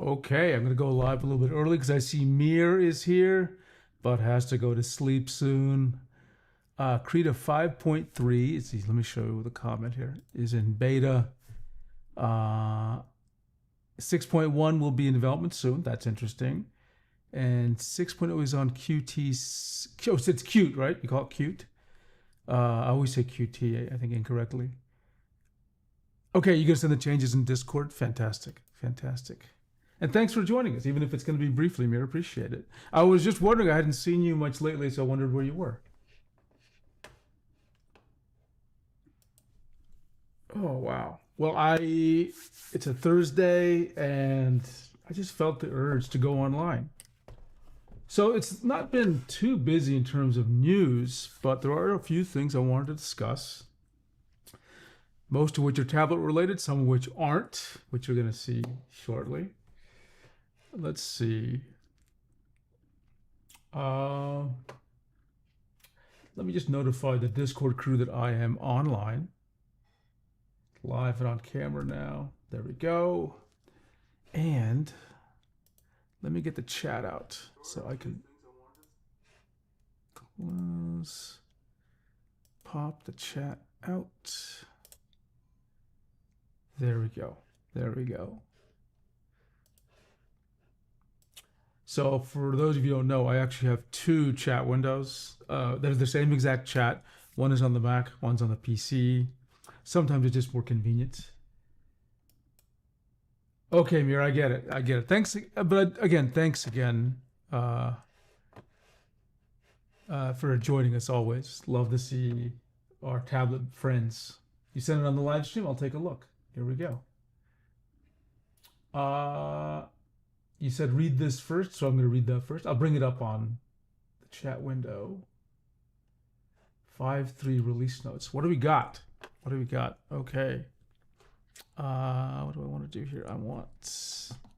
Okay, I'm going to go live a little bit early because I see Mir is here, but has to go to sleep soon. Krita 5.3, let me show you the comment here, is in beta. 6.1 will be in development soon. That's interesting. And 6.0 is on Qt. Oh, it's Qt, right? You call it Qt? I always say Qt, I think incorrectly. Okay, you're going to send the changes in Discord? Fantastic. Fantastic. And thanks for joining us, even if it's going to be briefly, Mir. Appreciate it. I was just wondering, I hadn't seen you much lately, so I wondered where you were. Oh, wow. Well, it's a Thursday, and I just felt the urge to go online. So it's not been too busy in terms of news, but there are a few things I wanted to discuss. Most of which are tablet related, some of which aren't, which you're going to see shortly. Let's see. Let me just notify the Discord crew that I am online. Live and on camera now. There we go. And let me get the chat out so I can close, pop the chat out. There we go. There we go. So for those of you who don't know, I actually have two chat windows. They're the same exact chat. One is on the Mac, one's on the PC. Sometimes it's just more convenient. Okay, Mir, I get it. I get it. Thanks, but again, thanks again for joining us always. Love to see our tablet friends. You send it on the live stream, I'll take a look. Here we go. You said read this first, so I'm going to read that first. I'll bring it up on the chat window. 5.3 release notes. What do we got? What do we got? Okay. What do I want to do here? I want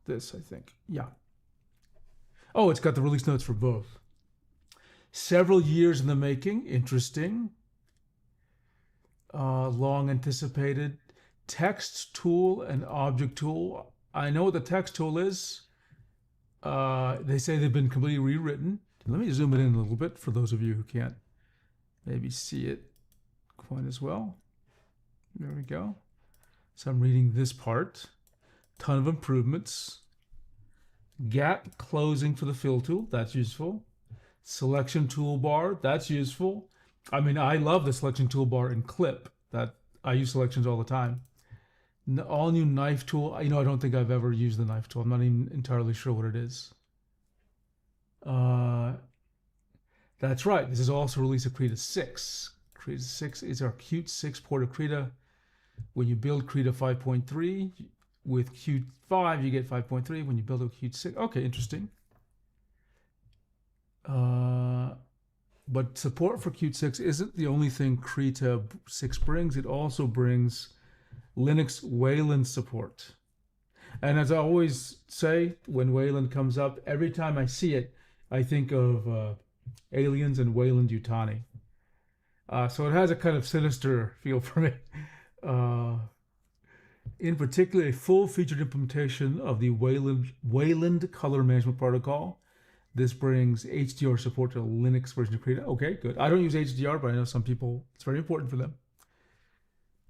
this, I think. Yeah. Oh, it's got the release notes for both. Several years in the making. Interesting. Long anticipated. Text tool and object tool. I know what the text tool is. They say they've been completely rewritten. Let me zoom it in a little bit for those of you who can't maybe see it quite as well. There we go. So I'm reading this part. Ton of improvements. Gap closing for the fill tool. That's useful. Selection toolbar. That's useful. I mean, I love the selection toolbar in Clip. That I use selections all the time. All new knife tool. I don't think I've ever used the knife tool. I'm not even entirely sure what it is. That's right. This is also release of Krita 6. Krita 6 is our Qt 6 port of Krita. When you build Krita 5.3 with Qt 5, you get 5.3. When you build a Qt 6, okay, interesting. But support for Qt 6 isn't the only thing Krita 6 brings. It also brings Linux Wayland support. And as I always say, when Wayland comes up, every time I see it, I think of Aliens and Wayland Yutani. So it has a kind of sinister feel for me. In particular, a full-featured implementation of the Wayland Color Management Protocol. This brings HDR support to the Linux version of Krita. Okay, good. I don't use HDR, but I know some people, it's very important for them.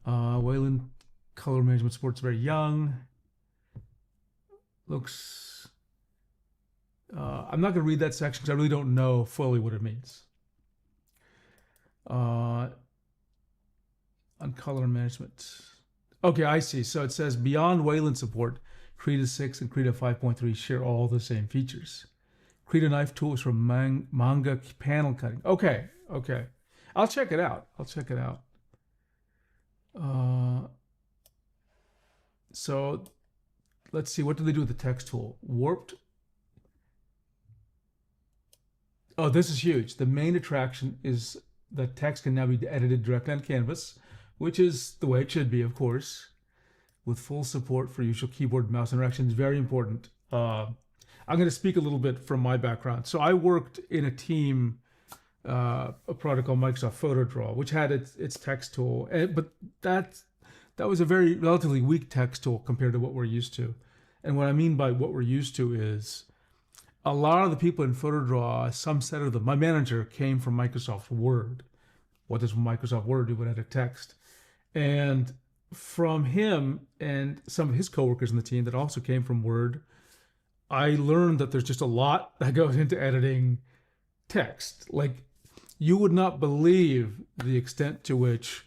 Wayland Color Management support's very young. Looks... I'm not going to read that section because I really don't know fully what it means. On color management. Okay, I see. So it says beyond Wayland support, Krita 6 and Krita 5.3 share all the same features. Krita knife tool is for manga panel cutting. Okay, okay. I'll check it out. I'll check it out. So let's see. What do they do with the text tool? Warped. Oh, this is huge. The main attraction is that text can now be edited directly on Canvas, which is the way it should be, of course, with full support for usual keyboard mouse interactions. Very important. I'm going to speak a little bit from my background. So I worked in a team, a product called Microsoft PhotoDraw, which had its text tool, but that was a very relatively weak text tool compared to what we're used to. And what I mean by what we're used to is a lot of the people in PhotoDraw, some set of them, my manager came from Microsoft Word. What does Microsoft Word do but edit text? And from him and some of his coworkers in the team that also came from Word, I learned that there's just a lot that goes into editing text. Like, you would not believe the extent to which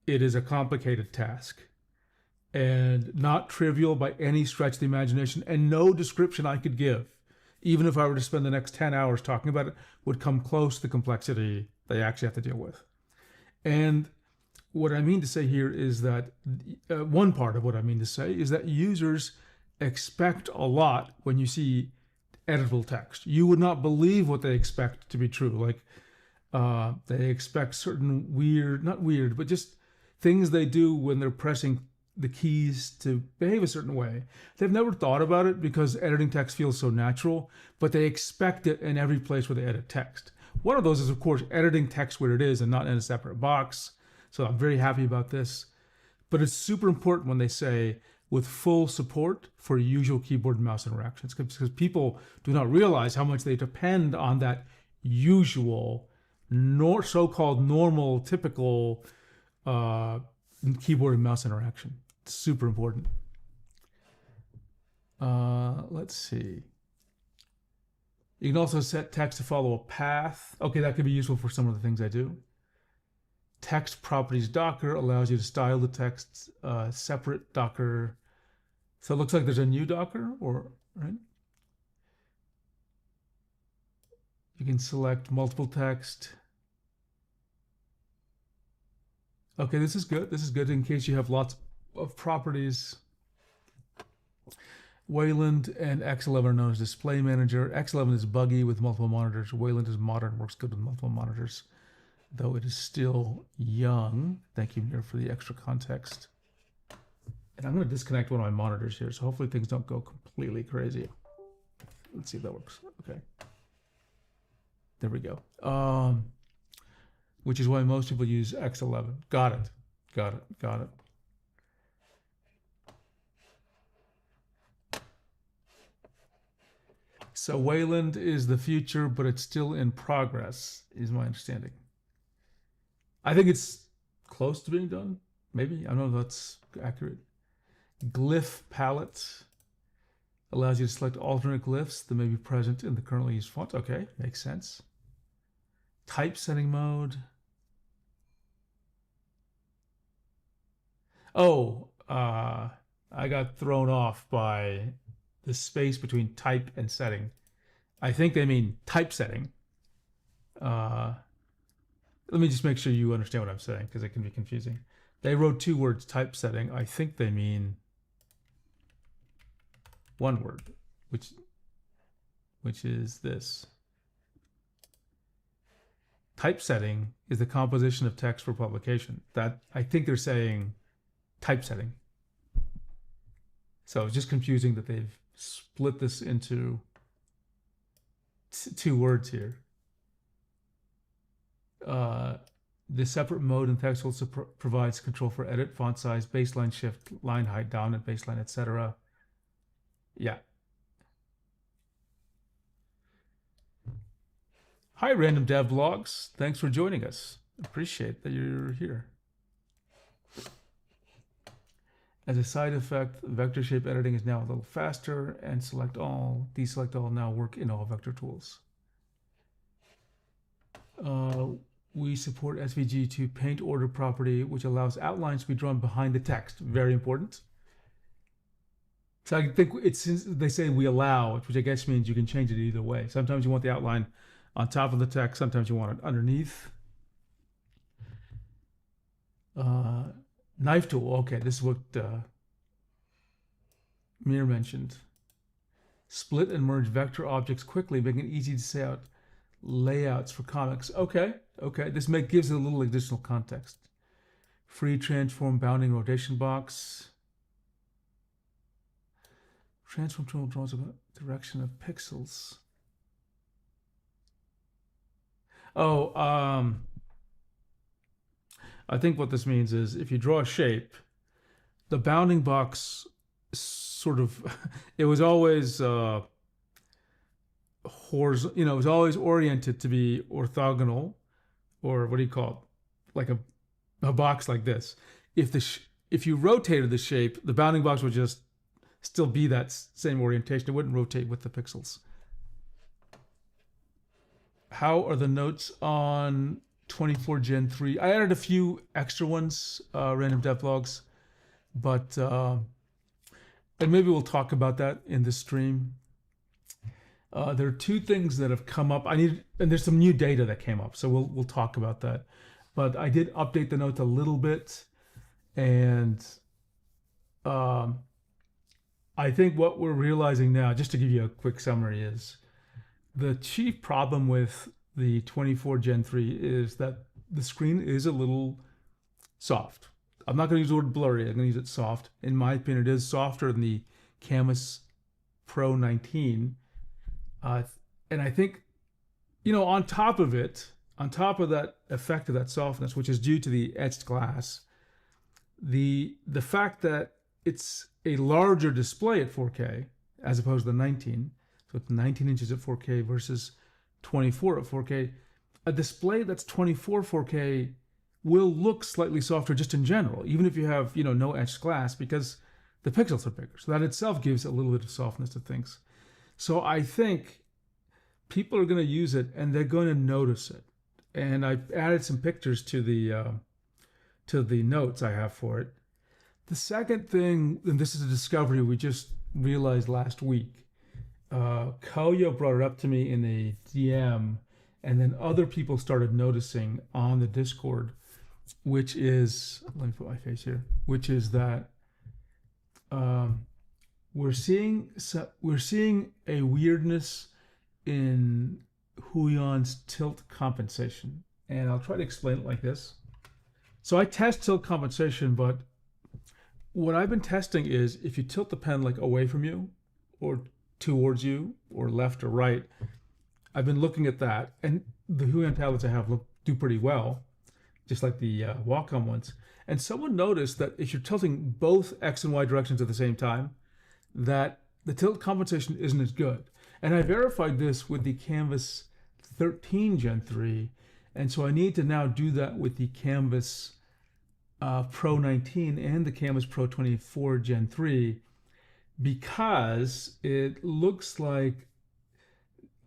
it is a complicated task and not trivial by any stretch of the imagination, and no description I could give, even if I were to spend the next 10 hours talking about it, would come close to the complexity they actually have to deal with. And what I mean to say here is that one part of what I mean to say is that users expect a lot when you see editable text. You would not believe what they expect to be true. Like, they expect certain weird, not weird, but just things they do when they're pressing the keys to behave a certain way. They've never thought about it because editing text feels so natural, but they expect it in every place where they edit text. One of those is, of course, editing text where it is and not in a separate box. So I'm very happy about this. But it's super important when they say with full support for usual keyboard and mouse interactions, because people do not realize how much they depend on that usual, so-called normal, typical keyboard and mouse interaction. It's super important. Let's see. You can also set text to follow a path. Okay, that could be useful for some of the things I do. Text properties Docker allows you to style the text separate Docker. So it looks like there's a new Docker, right? You can select multiple text. Okay, this is good. This is good in case you have lots of properties. Wayland and X11 are known as Display Manager. X11 is buggy with multiple monitors. Wayland is modern, works good with multiple monitors, though it is still young. Thank you, Mir, for the extra context. And I'm going to disconnect one of my monitors here, so hopefully things don't go completely crazy. Let's see if that works. Okay. There we go. Which is why most people use X11. Got it. Got it. Got it. So Wayland is the future, but it's still in progress, is my understanding. I think it's close to being done. Maybe. I don't know if that's accurate. Glyph palette allows you to select alternate glyphs that may be present in the currently used font. Okay, makes sense. Typesetting mode. Oh, I got thrown off by the space between type and setting. I think they mean typesetting. Let me just make sure you understand what I'm saying, because it can be confusing. They wrote two words, typesetting. I think they mean one word, which is this. Typesetting is the composition of text for publication. That, I think they're saying typesetting. So it's just confusing that they've split this into two words here. The separate mode in text also provides control for edit, font size, baseline shift, line height, down at baseline, etc. Yeah. Hi, Random Dev Blogs. Thanks for joining us. Appreciate that you're here. As a side effect, vector shape editing is now a little faster, and select all, deselect all now work in all vector tools. We support SVG2 paint order property, which allows outlines to be drawn behind the text. Very important. So I think it's, they say we allow, which I guess means you can change it either way. Sometimes you want the outline on top of the text, sometimes you want it underneath. Knife tool, okay, this is what Mir mentioned. Split and merge vector objects quickly, making it easy to say out layouts for comics. Okay, this gives it a little additional context. Free transform bounding rotation box. Transform tool draws a direction of pixels. Oh, I think what this means is if you draw a shape, the bounding box sort of, it was always horizontal, it was always oriented to be orthogonal, or what do you call it? Like a box like this. If you rotated the shape, the bounding box would just still be that same orientation. It wouldn't rotate with the pixels. How are the notes on 24 Gen 3? I added a few extra ones, random devlogs, but and maybe we'll talk about that in the stream. There are two things that have come up. And there's some new data that came up, so we'll talk about that. But I did update the notes a little bit, and I think what we're realizing now, just to give you a quick summary, is the chief problem with the 24 Gen 3 is that the screen is a little soft. I'm not going to use the word blurry. I'm going to use it soft. In my opinion, it is softer than the Canvas Pro 19. And I think, on top of that effect of that softness, which is due to the etched glass, the fact that it's a larger display at 4K as opposed to the 19, so it's 19 inches at 4K versus 24 at 4K, a display that's 24 4K will look slightly softer just in general, even if you have, no etched glass, because the pixels are bigger. So that itself gives a little bit of softness to things. So I think people are going to use it and they're going to notice it. And I added some pictures to the notes I have for it. The second thing, and this is a discovery we just realized last week, Koyo brought it up to me in a DM, and then other people started noticing on the Discord, which is, let me put my face here, which is that we're seeing a weirdness in Huion's tilt compensation, and I'll try to explain it like this. So I test tilt compensation, but what I've been testing is if you tilt the pen like away from you or towards you or left or right, I've been looking at that, and the Huion tablets I have do pretty well, just like the Wacom ones. And someone noticed that if you're tilting both X and Y directions at the same time, that the tilt compensation isn't as good. And I verified this with the Canvas 13 Gen 3, and so I need to now do that with the Canvas Pro 19 and the Canvas Pro 24 Gen 3, because it looks like,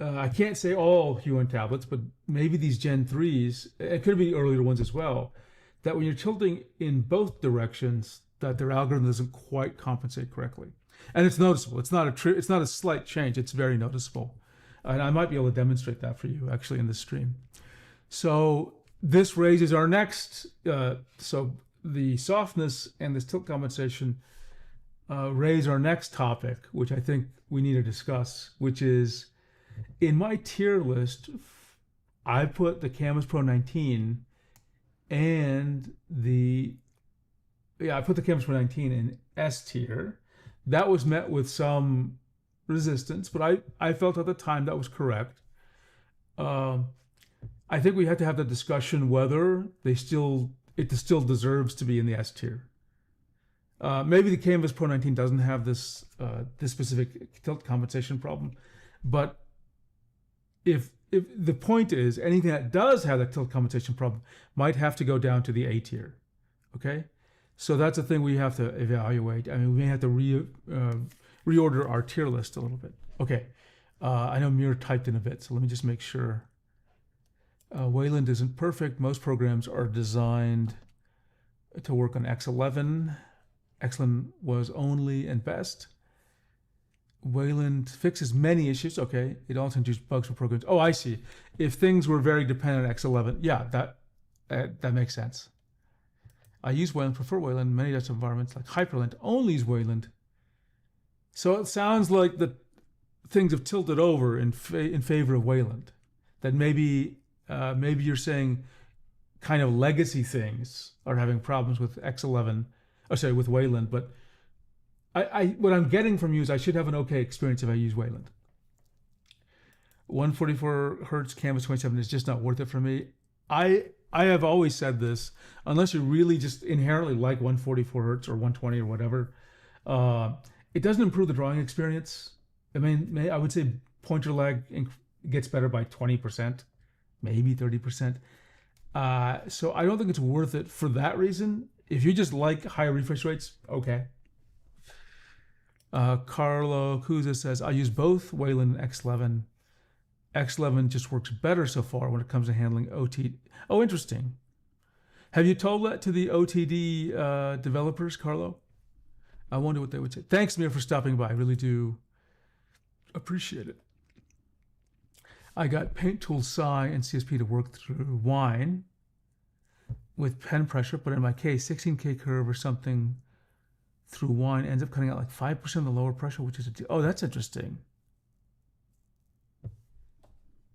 I can't say all Huion tablets, but maybe these Gen 3s, it could be earlier ones as well, that when you're tilting in both directions, that their algorithm doesn't quite compensate correctly. And it's noticeable. It's not a slight change. It's very noticeable. And I might be able to demonstrate that for you actually in this stream. So this raises our next, so the softness and this tilt compensation raise our next topic, which I think we need to discuss, which is, in my tier list, I put the Canvas Pro 19 and I put the Canvas Pro 19 in S tier. That was met with some resistance, but I felt at the time that was correct. I think we had to have the discussion whether it still deserves to be in the S tier. Maybe the Canvas Pro 19 doesn't have this specific tilt compensation problem, but if the point is anything that does have that tilt compensation problem might have to go down to the A tier. Okay, so that's a thing we have to evaluate. I mean, we may have to reorder our tier list a little bit. Okay, I know Mir typed in a bit, so let me just make sure. Wayland isn't perfect. Most programs are designed to work on X11. X11 was only and best. Wayland fixes many issues. Okay, it also introduced bugs for programs. Oh, I see. If things were very dependent on X11, yeah, that makes sense. I use Wayland, prefer Wayland. Many desktop environments like Hyperlink only use Wayland. So it sounds like the things have tilted over in favor of Wayland. That maybe you're saying kind of legacy things are having problems with X11. Oh, sorry, with Wayland, but what I'm getting from you is I should have an okay experience if I use Wayland. 144 hertz Canvas 27 is just not worth it for me. I have always said this, unless you really just inherently like 144 hertz or 120 or whatever, It doesn't improve the drawing experience. I mean, I would say pointer lag gets better by 20%, maybe 30%. So I don't think it's worth it for that reason. If you just like higher refresh rates, okay. Carlo Cusa says, I use both Wayland and X11. X11 just works better so far when it comes to handling OTD. Oh, interesting. Have you told that to the OTD developers, Carlo? I wonder what they would say. Thanks, Mir, for stopping by. I really do appreciate it. I got Paint Tool Psi and CSP to work through Wine with pen pressure, but in my case, 16K curve or something through Wine ends up cutting out like 5% of the lower pressure, which is oh, that's interesting.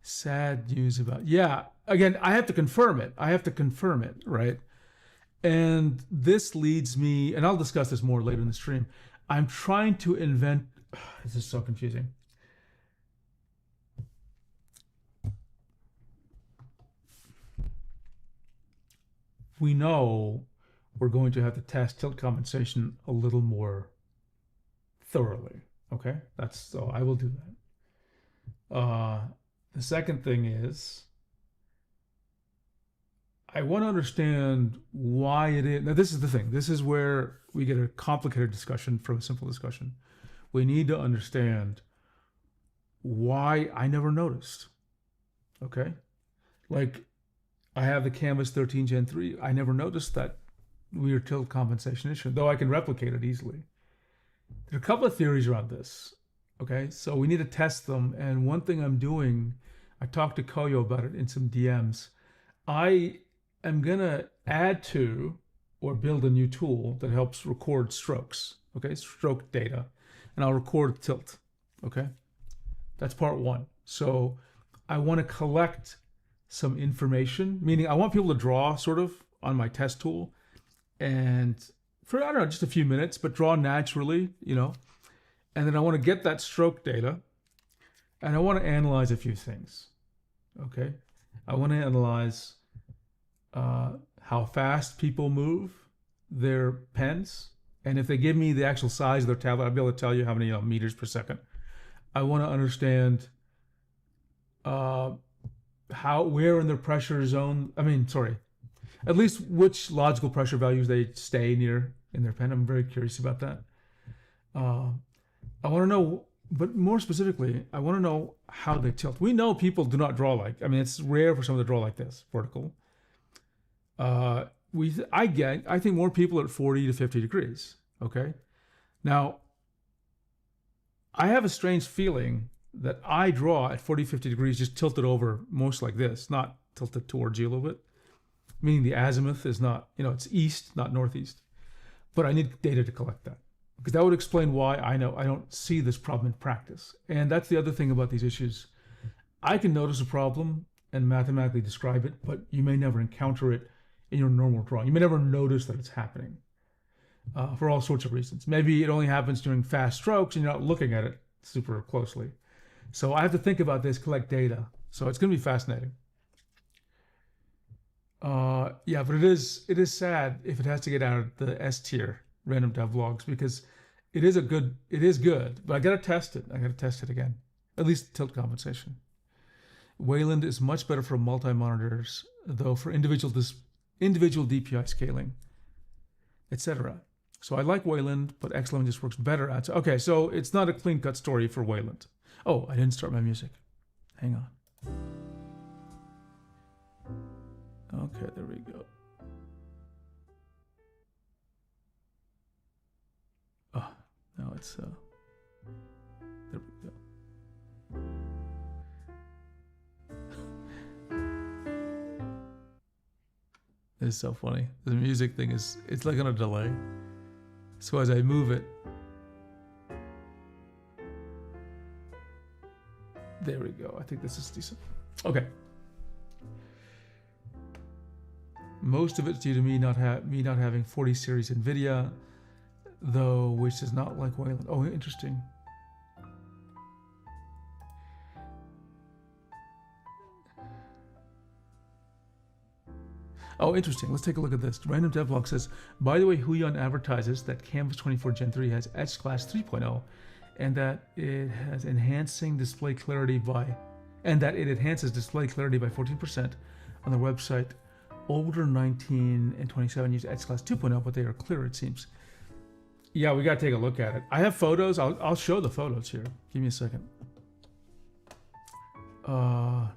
Sad news about, yeah, again, I have to confirm it. Right? And this leads me, and I'll discuss this more later in the stream. I'm trying to invent, this is so confusing. We know we're going to have to test tilt compensation a little more thoroughly. Okay, so I will do that. The second thing is, I want to understand why it is. Now, this is the thing. This is where we get a complicated discussion from a simple discussion. We need to understand why I never noticed. Okay, like I have the Canvas 13 Gen 3. I never noticed that weird tilt compensation issue, though I can replicate it easily. There are a couple of theories around this. Okay, so we need to test them. And one thing I'm doing, I talked to Koyo about it in some DMs. I am gonna add to or build a new tool that helps record strokes. Okay, stroke data, and I'll record tilt. Okay, that's part one. So I want to collect some information, meaning I want people to draw sort of on my test tool, and for, I don't know, just a few minutes, but draw naturally, and then I want to get that stroke data, and I want to analyze a few things. Okay, I want to analyze how fast people move their pens, and if they give me the actual size of their tablet, I'll be able to tell you how many meters per second. I want to understand where in their pressure zone, at least which logical pressure values they stay near in their pen. I'm very curious about that. I want to know, but more specifically, I want to know how they tilt. We know people do not draw it's rare for someone to draw like this, vertical. I think more people at 40 to 50 degrees. Okay. Now, I have a strange feeling that I draw at 40, 50 degrees, just tilted over most like this, not tilted towards you a little bit. Meaning the azimuth is not, it's east, not northeast. But I need data to collect that, because that would explain why I don't see this problem in practice. And that's the other thing about these issues. I can notice a problem and mathematically describe it, but you may never encounter it in your normal drawing. You may never notice that it's happening for all sorts of reasons. Maybe it only happens during fast strokes and you're not looking at it super closely. So I have to think about this, collect data. So it's going to be fascinating. Yeah, but it is sad if it has to get out of the S tier random devlogs, because it is good, but I got to test it. I got to test it again, at least tilt compensation. Wayland is much better for multi-monitors, though for individual DPI scaling, etc. So I like Wayland, but X11 just works better at. Okay, so it's not a clean-cut story for Wayland. Oh, I didn't start my music. Hang on. Okay, there we go. Oh, now it's there we go. It's so funny. The music thing it's like on a delay. So as I move it, there we go. I think this is decent. Okay. Most of it's due to me not having 40 series NVIDIA, though, which is not like Wayland. Oh, interesting. Oh, interesting. Let's take a look at this. Random Devlog says, by the way, Huion advertises that Canvas 24 Gen 3 has Edge Class 3.0 and that it has enhancing display clarity by, and that it enhances display clarity by 14% on their website. Older 19 and 27 use Edge Class 2.0, but they are clearer, it seems. Yeah, we got to take a look at it. I have photos. I'll show the photos here. Give me a second. I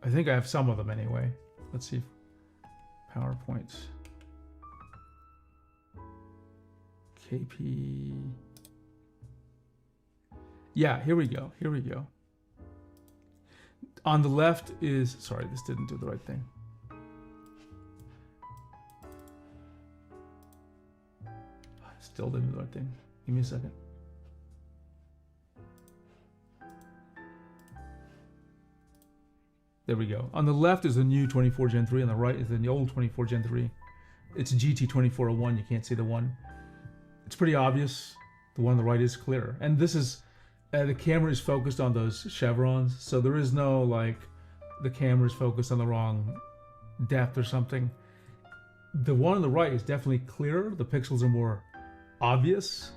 think I have some of them anyway. Let's see. PowerPoint. KP. Yeah, here we go. Here we go. On the left is, sorry, this didn't do the right thing. Still didn't do the right thing. Give me a second. There we go. On the left is the new 24 Gen 3. On the right is the old 24 Gen 3. It's GT2401. You can't see the one. It's pretty obvious. The one on the right is clearer. And this is, the camera is focused on those chevrons. So there is no like, the camera is focused on the wrong depth or something. The one on the right is definitely clearer. The pixels are more obvious.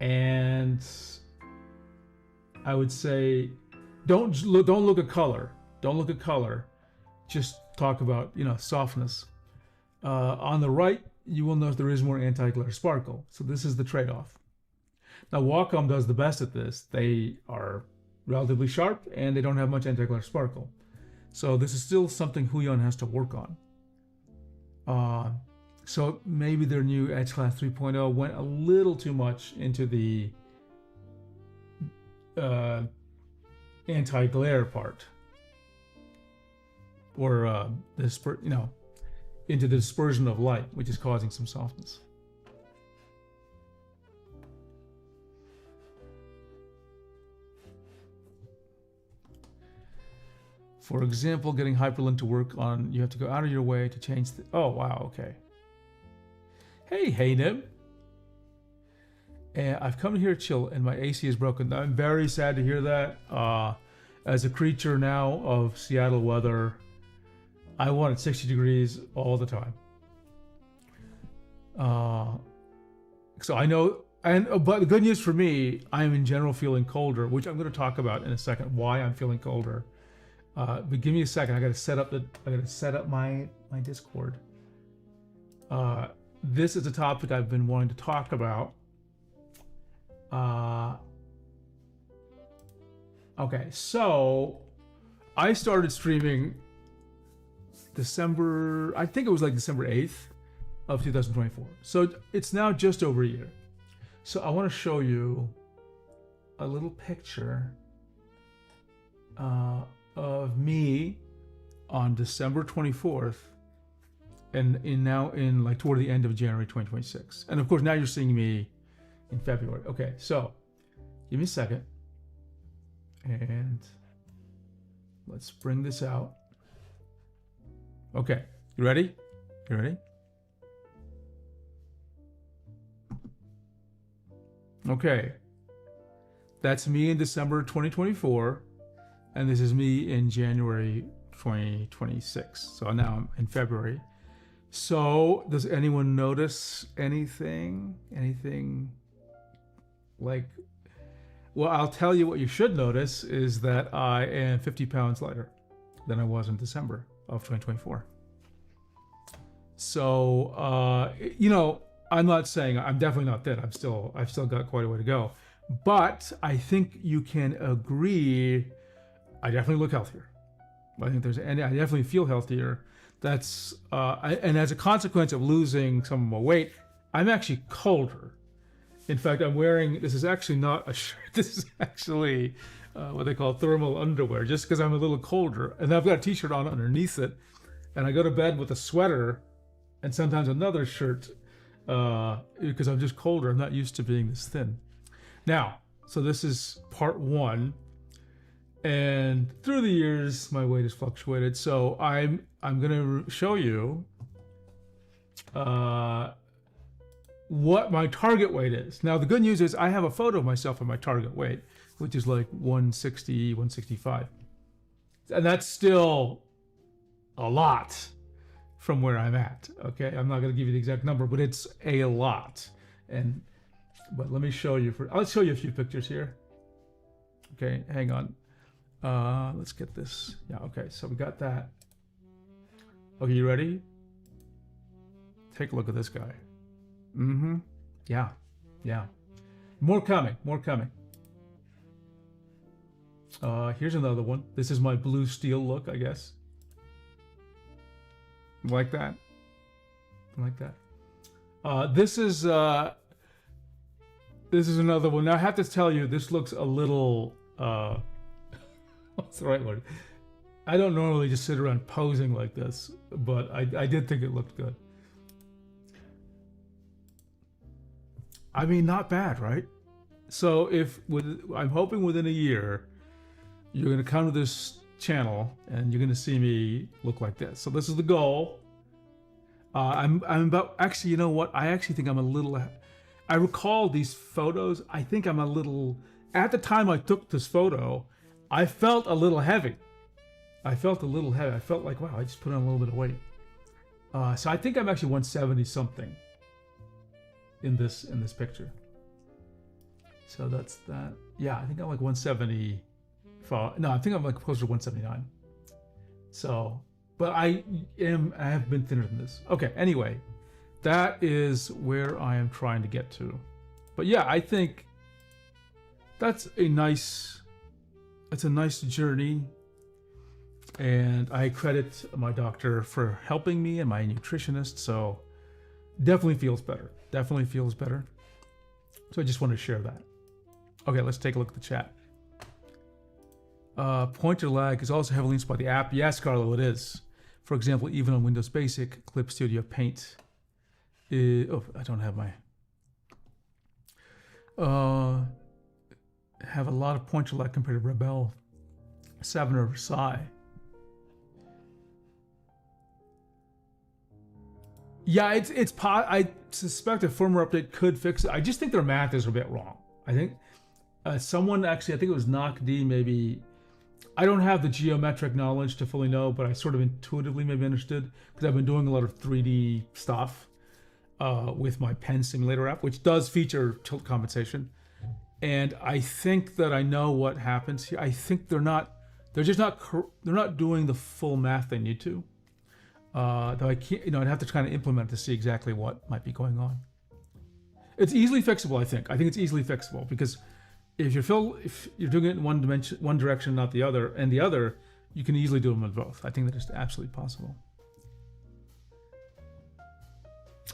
And I would say, don't look at color. Don't look at color. Just talk about, softness. On the right, you will notice there is more anti-glare sparkle. So this is the trade-off. Now, Wacom does the best at this. They are relatively sharp and they don't have much anti-glare sparkle. So this is still something Huion has to work on. So maybe their new Edge Class 3.0 went a little too much into the anti-glare part. Or into the dispersion of light, which is causing some softness. For example, getting Hyperlink to work on, you have to go out of your way to change the, oh wow, okay. Hey, Nib. I've come here to chill and my AC is broken. I'm very sad to hear that. As a creature now of Seattle weather, I want it 60 degrees all the time. So I know, but the good news for me, I'm in general feeling colder, which I'm going to talk about in a second, why I'm feeling colder. But give me a second. I got to set up my Discord. This is a topic I've been wanting to talk about. Okay, so I started streaming December 8th of 2024. So it's now just over a year. So I want to show you a little picture of me on December 24th and toward the end of January 2026. And of course now you're seeing me in February. Okay, so give me a second. And let's bring this out. Okay, you ready? You ready? Okay, that's me in December 2024, and this is me in January 2026. So now I'm in February. So does anyone notice anything? Anything like, well, I'll tell you what you should notice is that I am 50 pounds lighter than I was in December of 2024. So, I'm not saying I'm definitely not thin. I've still got quite a way to go, but I think you can agree. I definitely look healthier. I definitely feel healthier. That's, and as a consequence of losing some of my weight, I'm actually colder. In fact, I'm wearing, this is actually not a shirt. This is actually what they call thermal underwear, just because I'm a little colder. And I've got a t-shirt on underneath it. And I go to bed with a sweater and sometimes another shirt because I'm just colder. I'm not used to being this thin. Now, so this is part one. And through the years, my weight has fluctuated. So I'm going to show you what my target weight is. Now, the good news is I have a photo of myself at my target weight, which is like 160, 165. And that's still a lot from where I'm at. Okay, I'm not going to give you the exact number, but it's a lot. But let me show you. I'll show you a few pictures here. Okay, hang on. Let's get this. Yeah, okay, so we got that. Okay, you ready? Take a look at this guy. Mm-hmm. Yeah, yeah. More coming, more coming. Here's another one. This is my blue steel look, I guess. Like that. Like that. This is another one. Now I have to tell you, this looks a little what's the right word? I don't normally just sit around posing like this, but I did think it looked good. I mean, not bad, right? So I'm hoping within a year, you're gonna come to this channel and you're gonna see me look like this. So this is the goal. I'm about, actually, you know what? I actually think I'm a little, I recall these photos. I think I'm a little, at the time I took this photo, I felt a little heavy. I felt like, wow, I just put on a little bit of weight. So I think I'm actually 170 something in this picture. So that's that. Yeah, I think I'm like 170. No, I think I'm like closer to 179. So, but I have been thinner than this. Okay, anyway, that is where I am trying to get to. But yeah, I think that's a nice journey. And I credit my doctor for helping me and my nutritionist. So definitely feels better. Definitely feels better. So I just want to share that. Okay, let's take a look at the chat. Pointer lag is also heavily influenced by the app. Yes, Carlo, it is. For example, even on Windows Basic, Clip Studio Paint. Oh, I don't have my... have a lot of pointer lag compared to Rebel 7 or Versailles. Yeah, I suspect a firmware update could fix it. I just think their math is a bit wrong. I think someone actually, I think it was NocD maybe. I don't have the geometric knowledge to fully know, but I sort of intuitively maybe understood because I've been doing a lot of 3D stuff with my pen simulator app, which does feature tilt compensation. And I think that I know what happens here. I think they're not doing the full math they need to. Though I can't, I'd have to kind of implement to see exactly what might be going on. It's easily fixable, I think. I think it's easily fixable because if you're doing it in one direction, not the other, and the other, you can easily do them in both. I think that is absolutely possible.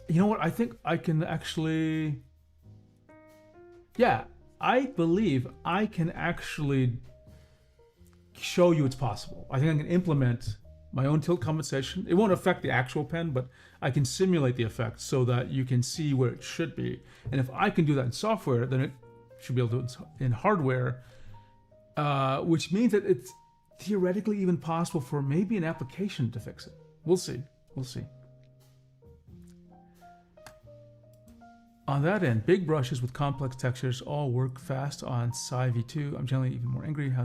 You know what? I think I can actually, yeah, I believe I can actually show you it's possible. I think I can implement my own tilt compensation. It won't affect the actual pen, but I can simulate the effect so that you can see where it should be. And if I can do that in software, then it should be able to do it in hardware, which means that it's theoretically even possible for maybe an application to fix it. We'll see. We'll see. On that end, big brushes with complex textures all work fast on Psy V2. I'm generally even more angry how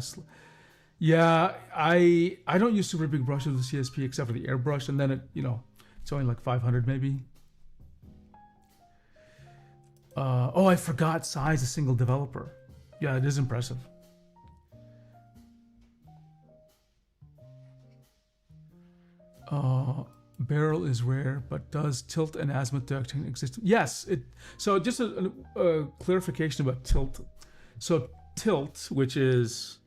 yeah, I don't use super big brushes with CSP except for the airbrush, and then it's only like 500 maybe. Oh, I forgot Psy is a single developer. Yeah, it is impressive. Barrel is rare, but does tilt and azimuth detection exist? Yes. So just a clarification about tilt. So tilt, which is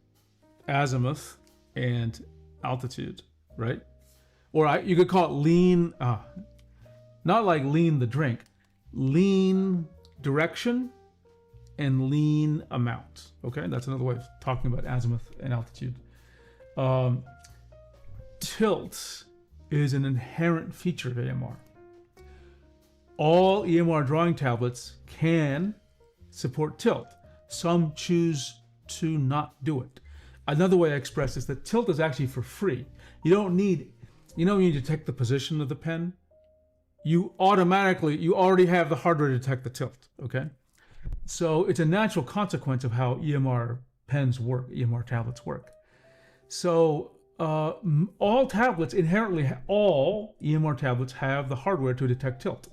azimuth and altitude, right? Or you could call it lean, not like lean the drink, lean direction and lean amount. Okay, that's another way of talking about azimuth and altitude. Tilt is an inherent feature of AMR. All EMR drawing tablets can support tilt. Some choose to not do it. Another way I express this, that tilt is actually for free. You don't need, when you detect the position of the pen, you already have the hardware to detect the tilt, okay? So it's a natural consequence of how EMR pens work, EMR tablets work. So all tablets inherently, all EMR tablets have the hardware to detect tilt.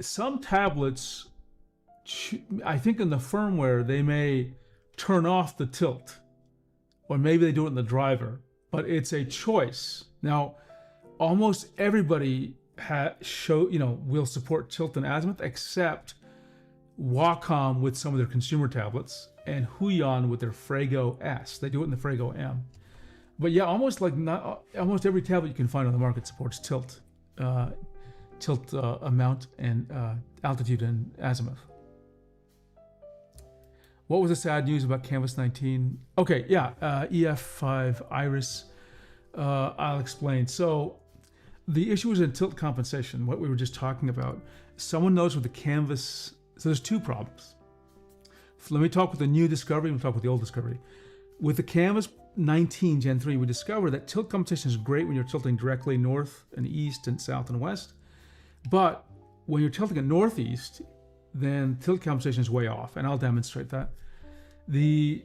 Some tablets, I think in the firmware, they may turn off the tilt, or maybe they do it in the driver, but it's a choice. Now, almost everybody will support tilt and azimuth, except Wacom with some of their consumer tablets and Huion with their Frago S. They do it in the Frago M. But yeah, almost every tablet you can find on the market supports tilt, amount and altitude and azimuth. What was the sad news about Canvas 19? Okay, yeah, EF5 Iris. I'll explain. So the issue is in tilt compensation, what we were just talking about. Someone knows with the Canvas, so there's two problems. Let me talk with the new Discovery, and we'll talk with the old Discovery. With the Canvas 19 Gen 3, we discovered that tilt compensation is great when you're tilting directly north and east and south and west. But when you're tilting at northeast, then tilt compensation is way off, and I'll demonstrate that. I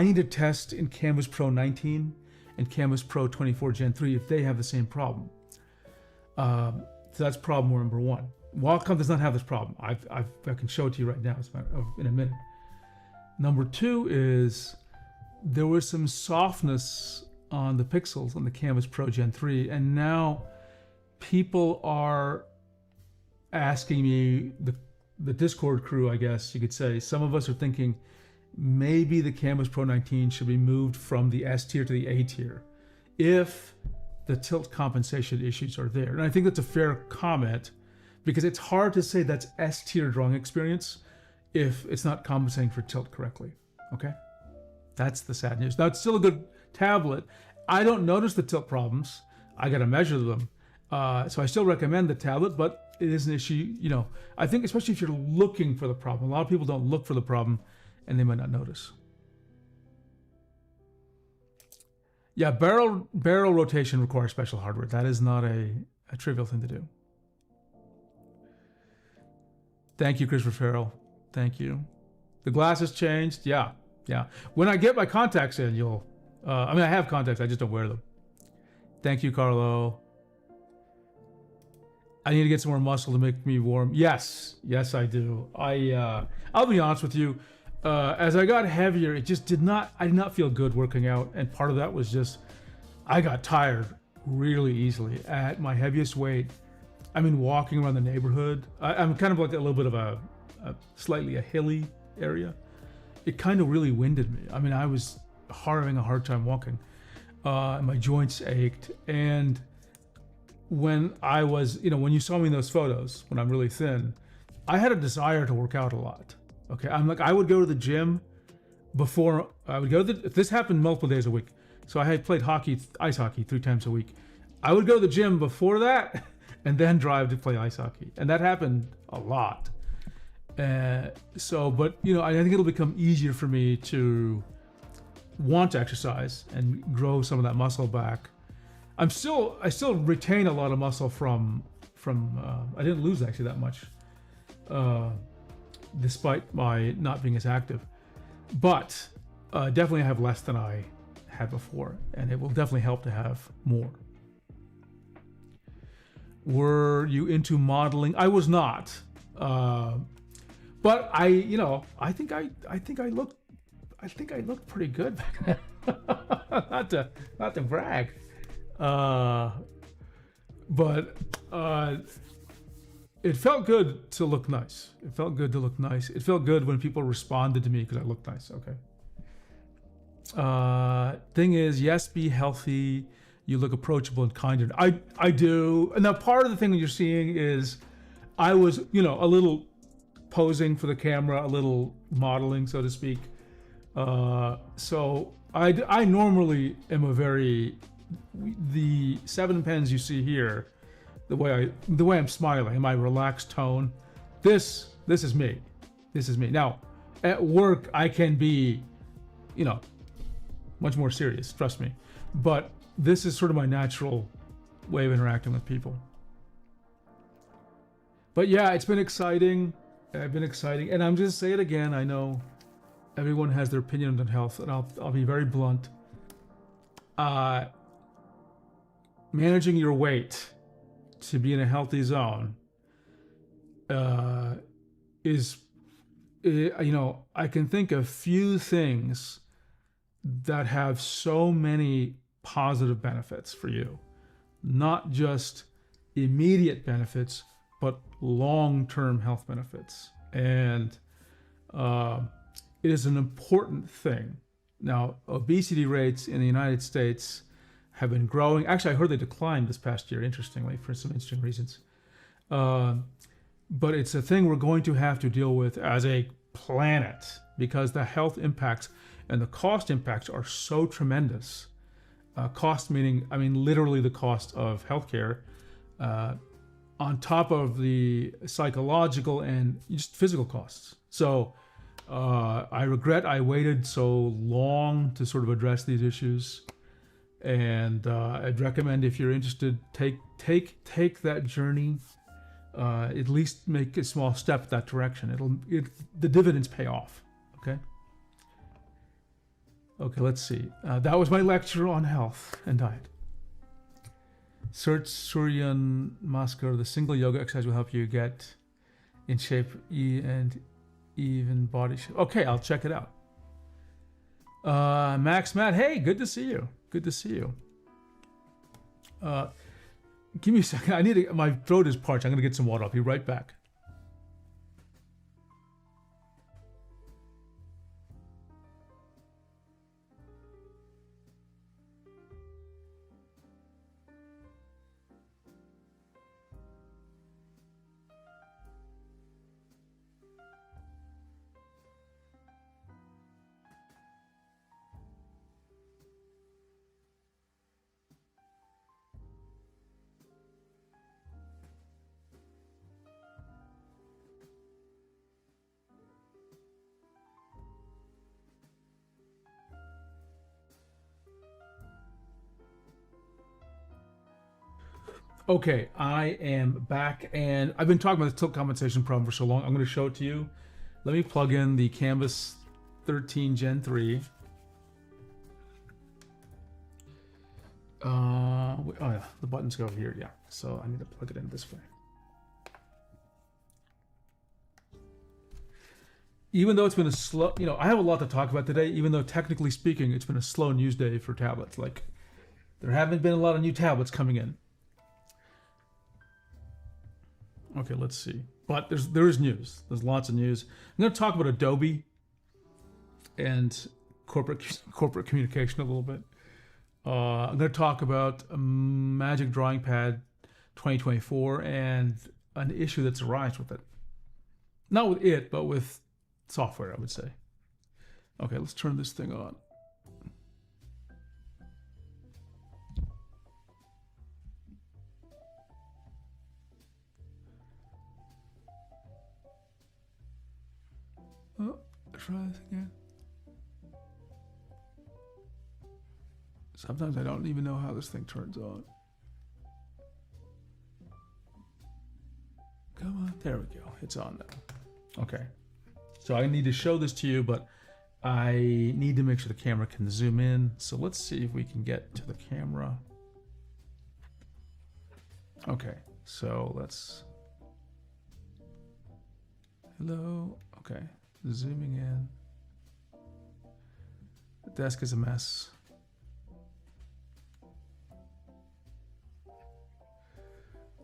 need to test in Canvas Pro 19 and Canvas Pro 24 Gen 3 if they have the same problem. So that's problem number one. Wacom does not have this problem. I can show it to you right now in a minute. Number two is there was some softness on the pixels on the Canvas Pro Gen 3, and now people are asking me, the Discord crew, I guess you could say, some of us are thinking maybe the Canvas Pro 19 should be moved from the S tier to the A tier if the tilt compensation issues are there. And I think that's a fair comment, because it's hard to say that's S tier drawing experience if it's not compensating for tilt correctly. Okay? That's the sad news. Now, it's still a good tablet. I don't notice the tilt problems. I got to measure them. So I still recommend the tablet, but it is an issue, I think especially if you're looking for the problem. A lot of people don't look for the problem and they might not notice. Yeah, barrel rotation requires special hardware. That is not a trivial thing to do. Thank you, Christopher Farrell. Thank you. The glass has changed. Yeah. When I get my contacts in, I have contacts, I just don't wear them. Thank you, Carlo. I need to get some more muscle to make me warm. Yes, I do. I'll be honest with you. As I got heavier, I did not feel good working out, and part of that was just I got tired really easily at my heaviest weight. Walking around the neighborhood. I'm kind of like a little bit of a slightly a hilly area. It kind of really winded me. I was having a hard time walking. My joints ached, and when I was, when you saw me in those photos, when I'm really thin, I had a desire to work out a lot. Okay, I would go to the gym before I would go to this happened multiple days a week. So I had played ice hockey 3 times a week. I would go to the gym before that and then drive to play ice hockey. And that happened a lot. But I think it'll become easier for me to want to exercise and grow some of that muscle back. I still retain a lot of muscle from I didn't lose actually that much, despite my not being as active, but definitely I have less than I had before, and it will definitely help to have more. Were you into modeling? I was not, but I think I looked pretty good back then. not to brag. But it felt good to look nice. It felt good when people responded to me because I looked nice. Okay. Thing is, yes, be healthy. You look approachable and kind. I do. And now part of the thing that you're seeing is I was, a little posing for the camera, a little modeling, so to speak. So I normally am the 7 pens you see here, the way I'm smiling, my relaxed tone, this is me. Now, at work I can be, much more serious, trust me. But this is sort of my natural way of interacting with people. But yeah, it's been exciting. And I'm just say it again. I know everyone has their opinion on health, and I'll be very blunt. Managing your weight to be in a healthy zone is, I can think of few things that have so many positive benefits for you. Not just immediate benefits, but long-term health benefits. And it is an important thing. Now, obesity rates in the United States have been growing. Actually, I heard they declined this past year, interestingly, for some interesting reasons. But it's a thing we're going to have to deal with as a planet because the health impacts and the cost impacts are so tremendous. Cost meaning, literally the cost of healthcare, on top of the psychological and just physical costs. So I regret I waited so long to sort of address these issues. And I'd recommend, if you're interested, take that journey. At least make a small step in that direction. The dividends pay off. Okay, let's see. That was my lecture on health and diet. Search Surya Namaskar. The single yoga exercise will help you get in shape and even body shape. Okay, I'll check it out. Max Matt, hey, good to see you. Good to see you. Give me a second. My throat is parched. I'm going to get some water. I'll be right back. Okay, I am back, and I've been talking about the tilt compensation problem for so long. I'm going to show it to you. Let me plug in the Canvas 13 Gen 3. Oh yeah, the buttons go over here. Yeah, so I need to plug it in this way. Even though it's been a slow, I have a lot to talk about today. Even though technically speaking, it's been a slow news day for tablets. Like, there haven't been a lot of new tablets coming in. Okay, let's see. But there is news. There's lots of news. I'm going to talk about Adobe and corporate communication a little bit. I'm going to talk about Magic Drawing Pad 2024 and an issue that's arisen with it. Not with it, but with software, I would say. Okay, let's turn this thing on. Oh, try this again. Sometimes I don't even know how this thing turns on. Come on, there we go. It's on now. Okay. So I need to show this to you, but I need to make sure the camera can zoom in. So let's see if we can get to the camera. Okay, so let's... Hello? Okay. Zooming in. The desk is a mess.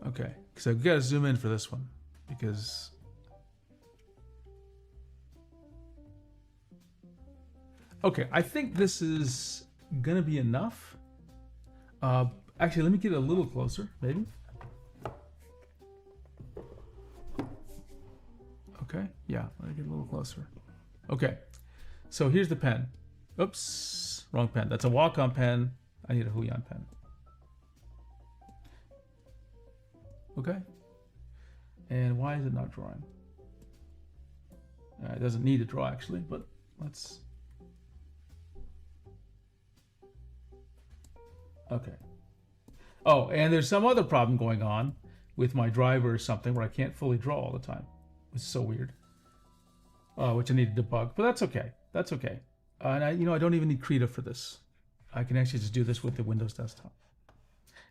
Okay, because I've got to zoom in for this one because okay, I think this is gonna be enough. Actually, let me get a little closer, maybe. Okay, yeah, let me get a little closer. Okay, so here's the pen. Oops, wrong pen. That's a Wacom pen. I need a Huion pen. Okay, and why is it not drawing? It doesn't need to draw actually, but let's... Okay. Oh, and there's some other problem going on with my driver or something where I can't fully draw all the time. It's so weird. Which I need to debug, but that's okay. That's okay. And I don't even need Krita for this. I can actually just do this with the Windows desktop.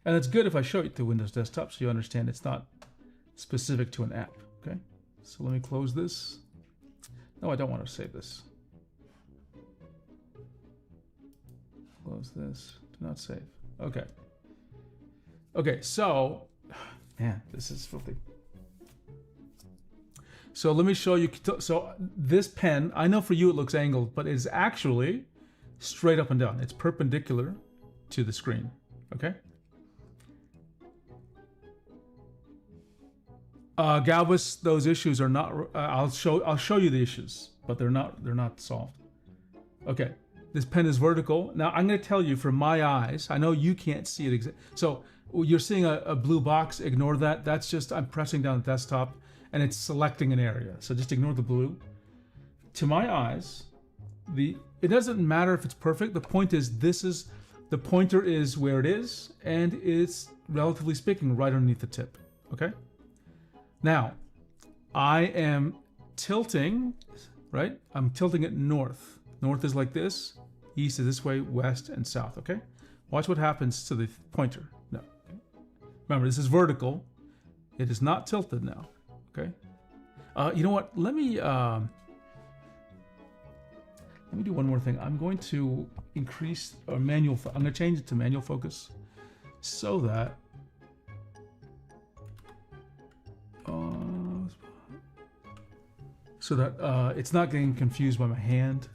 And it's good if I show you the Windows desktop so you understand it's not specific to an app, okay? So let me close this. No, I don't want to save this. Close this, do not save. Okay. Okay, so, man, this is filthy. So let me show you, so this pen, I know for you it looks angled, but it's actually straight up and down. It's perpendicular to the screen, okay? Galvus, those issues are not, I'll show you the issues, but they're not solved. Okay, this pen is vertical. Now I'm gonna tell you from my eyes, I know you can't see it, so you're seeing a blue box, ignore that. That's just, I'm pressing down the desktop and it's selecting an area. So just ignore the blue. To my eyes, it doesn't matter if it's perfect. The point is, the pointer is where it is, and it's, relatively speaking, right underneath the tip, okay? Now, I am tilting, right? I'm tilting it north. North is like this, east is this way, west and south, okay? Watch what happens to the pointer. No. Remember, this is vertical. It is not tilted now, okay? You know what? Let me do one more thing. I'm going to increase I'm going to change it to manual focus so that it's not getting confused by my hand,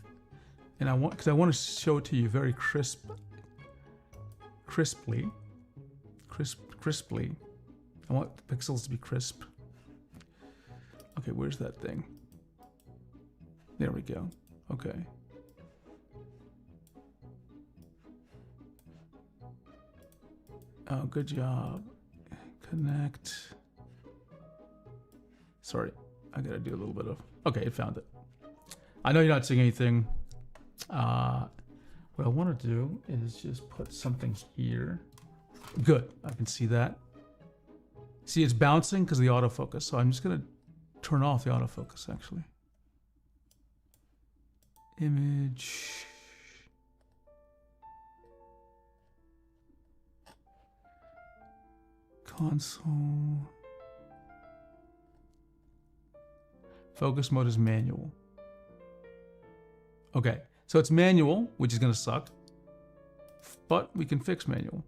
and because I want to show it to you very crisply. I want the pixels to be crisp. Okay, where's that thing? There we go. Okay. Oh, good job. Connect. Sorry, I gotta do a little bit of... Okay, it found it. I know you're not seeing anything. What I want to do is just put something here. Good, I can see that. See, it's bouncing because of the autofocus, so I'm just gonna turn off the autofocus, actually. Image. Console. Focus mode is manual. Okay, so it's manual, which is gonna suck, but we can fix manual.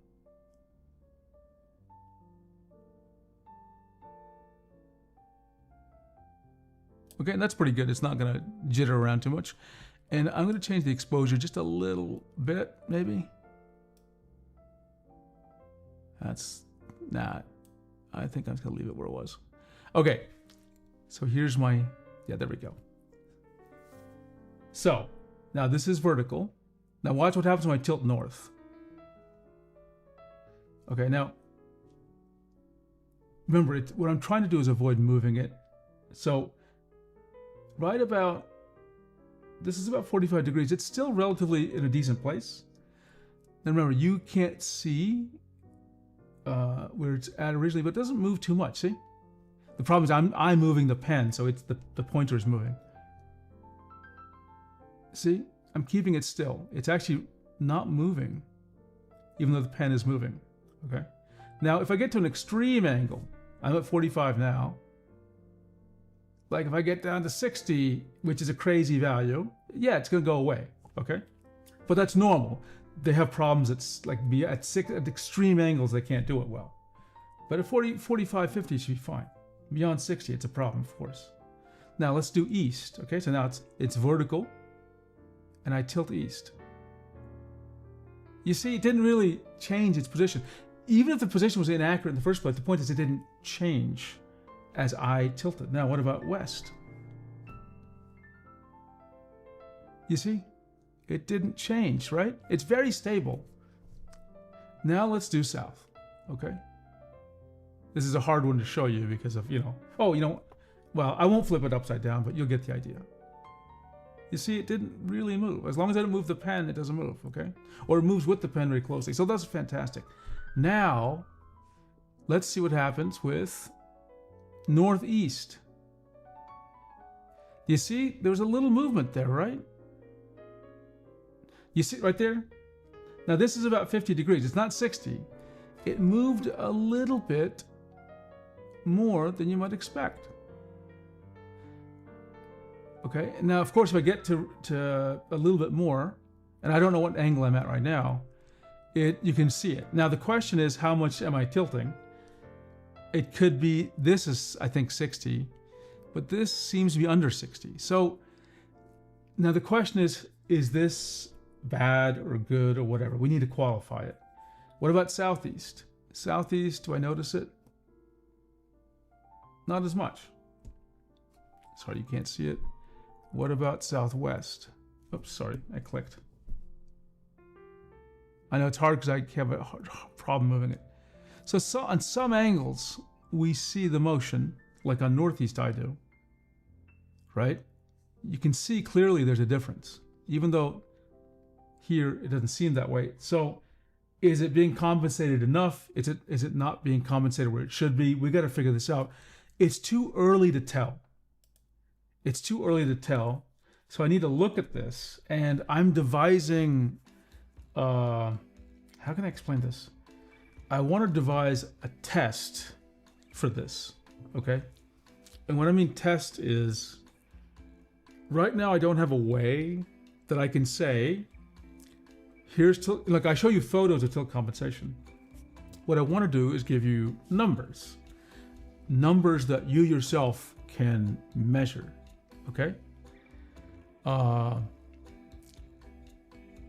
Okay, and that's pretty good. It's not gonna jitter around too much. And I'm gonna change the exposure just a little bit, maybe. That's not, I think I'm just gonna leave it where it was. Okay, so here's my, yeah, there we go. So, now this is vertical. Now watch what happens when I tilt north. Okay, now, remember, what I'm trying to do is avoid moving it. So, right about, this is about 45 degrees. It's still relatively in a decent place. Now remember, you can't see where it's at originally, but it doesn't move too much, see? The problem is I'm moving the pen, so it's the pointer is moving. See, I'm keeping it still. It's actually not moving, even though the pen is moving, okay? Now, if I get to an extreme angle, I'm at 45 now. Like if I get down to 60, which is a crazy value, yeah, it's gonna go away, okay? But that's normal. They have problems at extreme angles, they can't do it well. But at 40, 45, 50, it should be fine. Beyond 60, it's a problem, of course. Now let's do east, okay? So now it's vertical, and I tilt east. You see, it didn't really change its position. Even if the position was inaccurate in the first place, the point is it didn't change as I tilted. Now, what about west? You see, it didn't change, right? It's very stable. Now let's do south, okay? This is a hard one to show you because of, well, I won't flip it upside down, but you'll get the idea. You see, it didn't really move. As long as I don't move the pen, it doesn't move, okay? Or it moves with the pen very closely. So that's fantastic. Now, let's see what happens with northeast. You see, there was a little movement there, right? You see right there? Now this is about 50 degrees. It's not 60. It moved a little bit more than you might expect. Okay, now of course if I get to a little bit more, and I don't know what angle I'm at right now, you can see it. Now the question is, how much am I tilting? It could be, this is I think 60, but this seems to be under 60. So now the question is this bad or good or whatever? We need to qualify it. What about southeast? Southeast, do I notice it? Not as much. Sorry, you can't see it. What about southwest? Oops, sorry, I clicked. I know it's hard because I have a hard problem moving it. So on some angles, we see the motion, like on northeast I do, right? You can see clearly there's a difference, even though here it doesn't seem that way. So is it being compensated enough? Is it not being compensated where it should be? We got to figure this out. It's too early to tell. It's too early to tell. So I need to look at this, and I'm devising, how can I explain this? I want to devise a test for this, okay? And what I mean test is, right now I don't have a way that I can say, here's tilt, like I show you photos of tilt compensation. What I want to do is give you numbers that you yourself can measure, okay?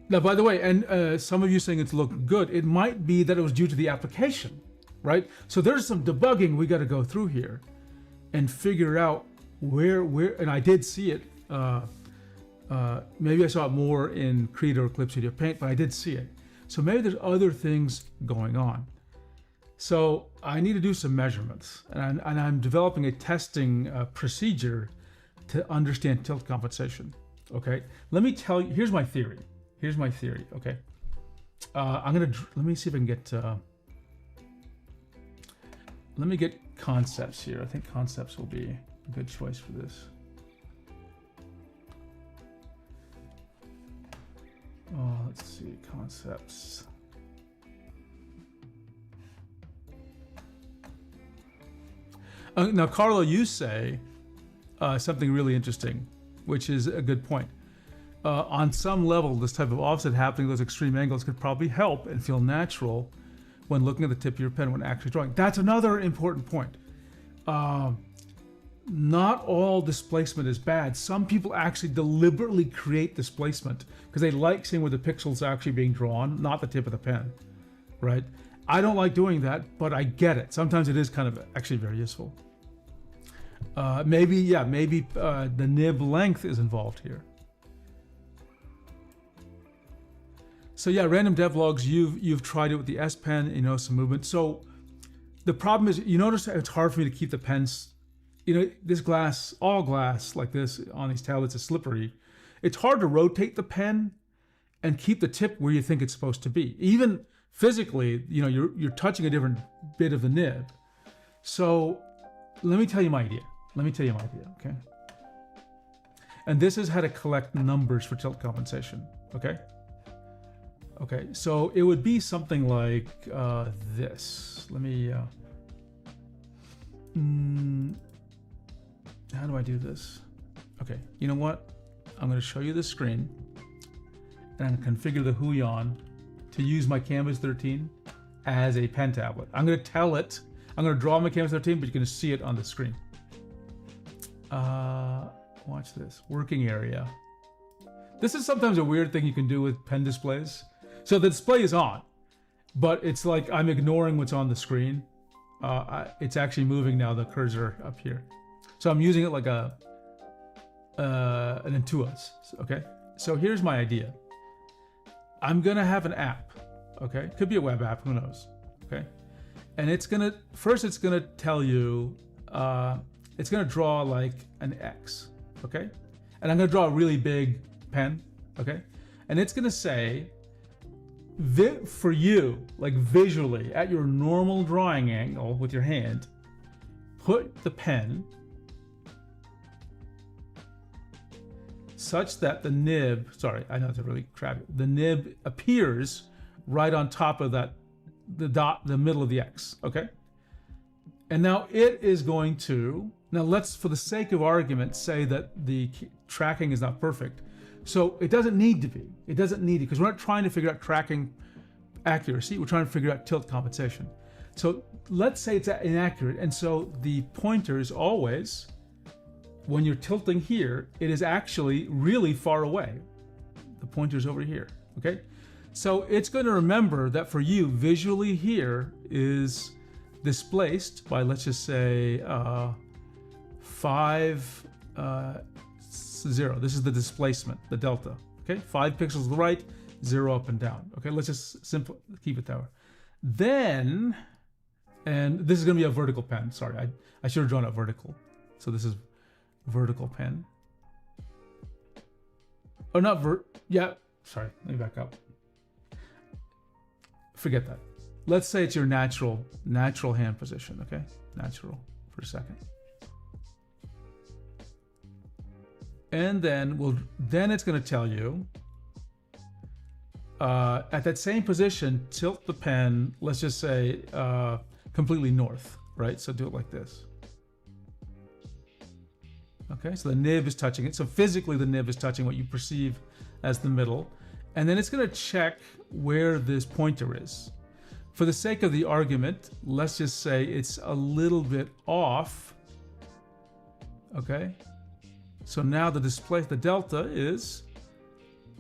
Now, by the way, and some of you saying it's looked good, it might be that it was due to the application, right? So there's some debugging we got to go through here and figure out where, and I did see it. Maybe I saw it more in Krita or Clip Studio Paint, but I did see it. So maybe there's other things going on. So I need to do some measurements, and I'm developing a testing procedure to understand tilt compensation. Okay, let me tell you. Here's my theory. Okay, let me see if I can get. Let me get concepts here. I think concepts will be a good choice for this. Oh, let's see, concepts. Now, Carlo, you say something really interesting, which is a good point. On some level, this type of offset happening, those extreme angles could probably help and feel natural when looking at the tip of your pen when actually drawing. That's another important point. Not all displacement is bad. Some people actually deliberately create displacement because they like seeing where the pixel's actually being drawn, not the tip of the pen, right? I don't like doing that, but I get it. Sometimes it is kind of actually very useful. Maybe the nib length is involved here. So yeah, random devlogs, you've tried it with the S Pen, you know, some movement. So the problem is, you notice it's hard for me to keep the pens, you know, this glass, all glass like this on these tablets is slippery. It's hard to rotate the pen and keep the tip where you think it's supposed to be. Even physically, you know, you're touching a different bit of the nib. So let me tell you my idea. Okay? And this is how to collect numbers for tilt compensation, okay? Okay, so it would be something like this. Let me, how do I do this? Okay, you know what? I'm gonna show you the screen and I'm gonna configure the Huion to use my Canvas 13 as a pen tablet. I'm gonna tell it, I'm gonna draw my Canvas 13, but you're gonna see it on the screen. Watch this, working area. This is sometimes a weird thing you can do with pen displays. So the display is on, but it's like I'm ignoring what's on the screen. It's actually moving now, the cursor up here. So I'm using it like an Intuos, okay? So here's my idea. I'm gonna have an app, okay? Could be a web app, who knows, okay? And it's gonna tell you, it's gonna draw like an X, okay? And I'm gonna draw a really big pen, okay? And it's gonna say, for you, like visually, at your normal drawing angle with your hand, put the pen such that the nib, sorry, I know it's a really crappy, the nib appears right on top of that, the middle of the X, okay? And now it is going to, now let's, for the sake of argument, say that the tracking is not perfect. So it doesn't need to be. It doesn't need to, because we're not trying to figure out tracking accuracy. We're trying to figure out tilt compensation. So let's say it's inaccurate. And so the pointer is always, when you're tilting here, it is actually really far away. The pointer's over here, okay? So it's going to remember that for you, visually here is displaced by, let's just say, 5, 0. This is the displacement, the delta, okay? 5 pixels to the right, 0 up and down, okay? Let's just keep it there. Then, and this is going to be a vertical pen. Sorry, I should have drawn it vertical. So this is vertical pen. Oh, not yeah, sorry, let me back up. Forget that. Let's say it's your natural hand position, okay? Natural for a second. And then it's going to tell you at that same position, tilt the pen, let's just say completely north, right? So do it like this. Okay, so the nib is touching it. So physically the nib is touching what you perceive as the middle. And then it's going to check where this pointer is. For the sake of the argument, let's just say it's a little bit off. Okay, so now the delta is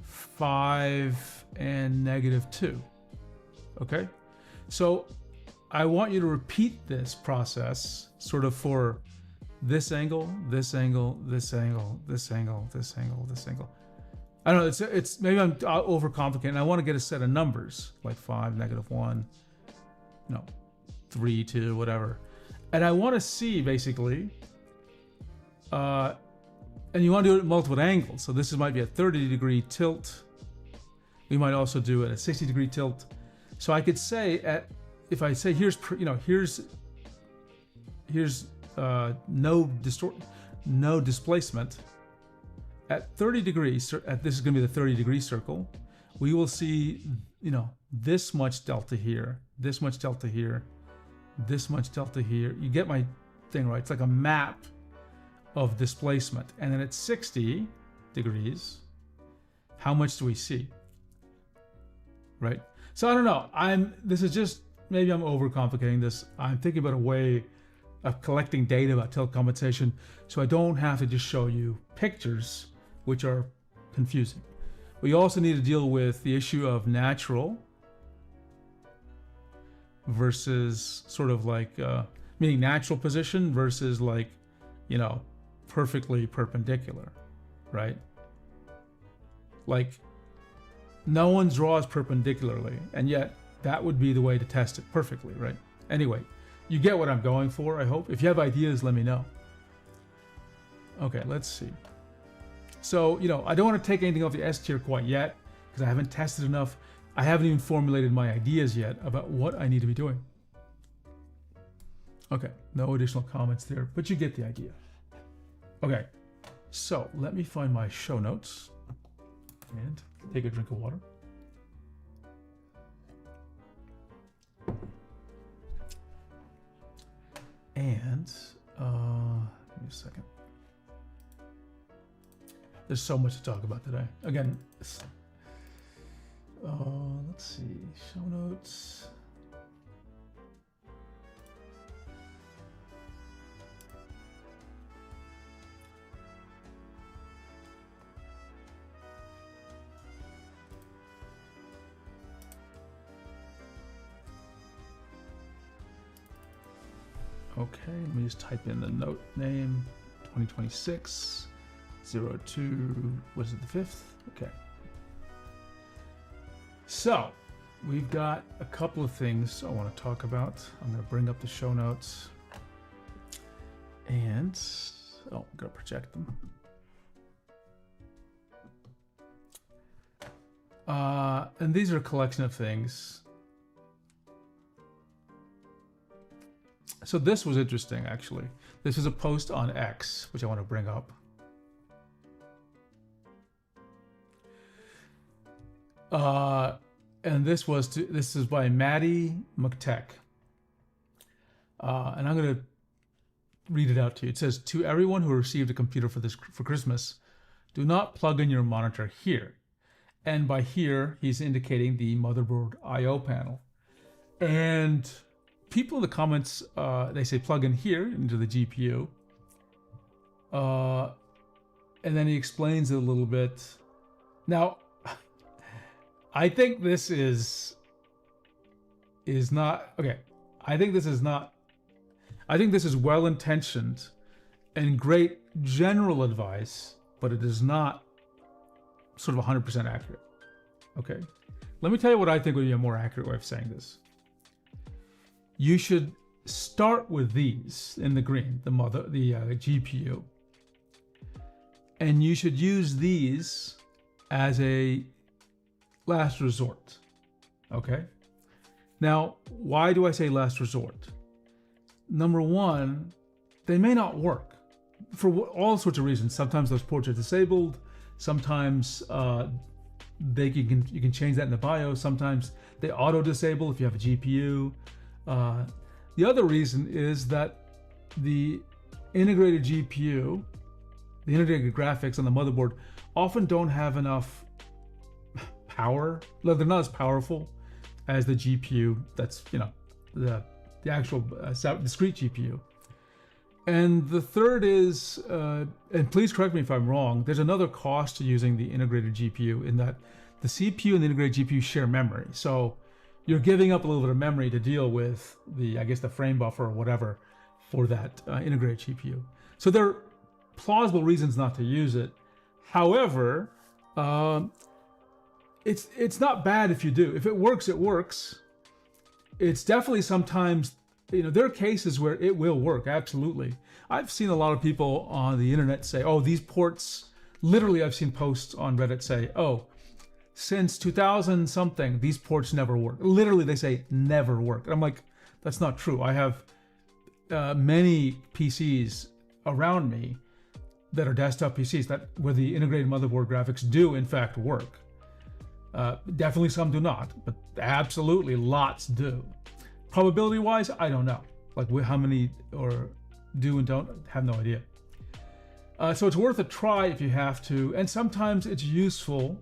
5 and -2. Okay, so I want you to repeat this process sort of for this angle, this angle, this angle, this angle, this angle, this angle. I don't know, it's maybe I'm overcomplicating. I want to get a set of numbers like 5, -1, no, 3, 2, whatever. And I want to see basically, and you want to do it at multiple angles. So this might be a 30-degree tilt. We might also do it at a 60-degree tilt. So I could say if I say here's no displacement. At 30 degrees, this is going to be the 30-degree circle, we will see, this much delta here, this much delta here, this much delta here. You get my thing, right? It's like a map of displacement. And then at 60 degrees, how much do we see? Right? So I don't know. Maybe I'm overcomplicating this. I'm thinking about a way of collecting data about tilt compensation so I don't have to just show you pictures which are confusing. We also need to deal with the issue of natural versus sort of like, meaning natural position versus like, perfectly perpendicular, right? Like no one draws perpendicularly, and yet that would be the way to test it perfectly, right? Anyway, you get what I'm going for, I hope. If you have ideas, let me know. Okay, let's see. So, I don't want to take anything off the S tier quite yet because I haven't tested enough. I haven't even formulated my ideas yet about what I need to be doing. Okay, no additional comments there, but you get the idea. Okay, so let me find my show notes and take a drink of water. And give me a second. There's so much to talk about today. Again, let's see, show notes. Okay, let me just type in the note name, 2026, 02, what is it, the 5th? Okay. So, we've got a couple of things I want to talk about. I'm going to bring up the show notes. And, I'm going to project them. And these are a collection of things. So this was interesting, actually. This is a post on X, which I want to bring up. And this is by Maddie McTech. And I'm going to read it out to you. It says, to everyone who received a computer for Christmas, do not plug in your monitor here. And by here, he's indicating the motherboard I/O panel. And people in the comments, they say plug in here into the GPU. And then he explains it a little bit. Now, I think this is not, okay. I think this is well-intentioned and great general advice, but it is not sort of 100% accurate. Okay. Let me tell you what I think would be a more accurate way of saying this. You should start with these in the green, the GPU. And you should use these as a last resort. Okay? Now, why do I say last resort? Number one, they may not work for all sorts of reasons. Sometimes those ports are disabled. Sometimes you can change that in the BIOS. Sometimes they auto-disable if you have a GPU. The other reason is that the integrated GPU, the integrated graphics on the motherboard, often don't have enough power. They're not as powerful as the GPU that's, the actual discrete GPU. And the third is, and please correct me if I'm wrong, there's another cost to using the integrated GPU in that the CPU and the integrated GPU share memory. So you're giving up a little bit of memory to deal with the frame buffer or whatever for that integrated GPU. So there are plausible reasons not to use it. However, it's not bad if you do. If it works, it works. It's definitely sometimes, there are cases where it will work, absolutely. I've seen a lot of people on the internet say, oh, these ports, literally I've seen posts on Reddit say, oh, since 2000 something, these ports never work. Literally, they say never work. And I'm like, that's not true. I have many PCs around me that are desktop PCs where the integrated motherboard graphics do in fact work. Definitely some do not, but absolutely lots do. Probability wise, I don't know. Like how many or do and don't, have no idea. So it's worth a try if you have to. And sometimes it's useful.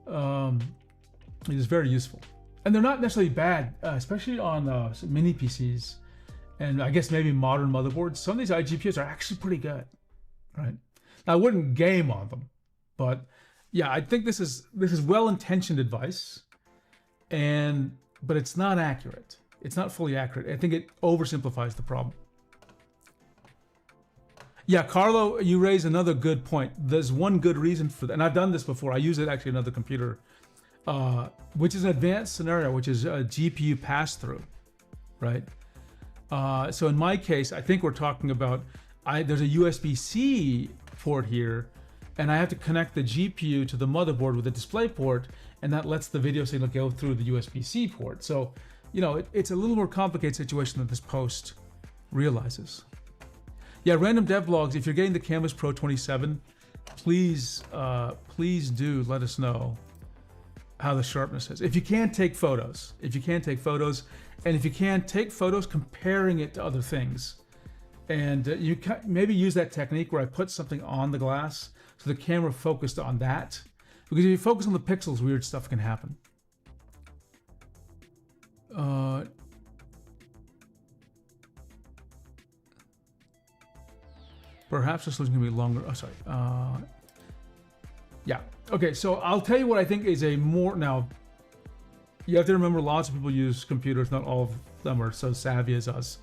It is very useful. And they're not necessarily bad, especially on mini PCs. And I guess maybe modern motherboards. Some of these iGPUs are actually pretty good, right? Now, I wouldn't game on them, but yeah, I think this is well-intentioned advice, but it's not accurate. It's not fully accurate. I think it oversimplifies the problem. Yeah, Carlo, you raise another good point. There's one good reason for that, and I've done this before. I use it actually on another computer, which is an advanced scenario, which is a GPU pass-through, right? So in my case, I think we're talking about, there's a USB-C port here, and I have to connect the GPU to the motherboard with a display port, and that lets the video signal go through the USB-C port. So, it's a little more complicated situation than this post realizes. Yeah, random devlogs, if you're getting the Canvas Pro 27, please do let us know how the sharpness is. If you can't take photos, and if you can take photos comparing it to other things, and you maybe use that technique where I put something on the glass so the camera focused on that. Because if you focus on the pixels, weird stuff can happen. Perhaps this solution can be longer. Oh, sorry. Yeah. Okay, so I'll tell you what I think is now, you have to remember lots of people use computers. Not all of them are so savvy as us.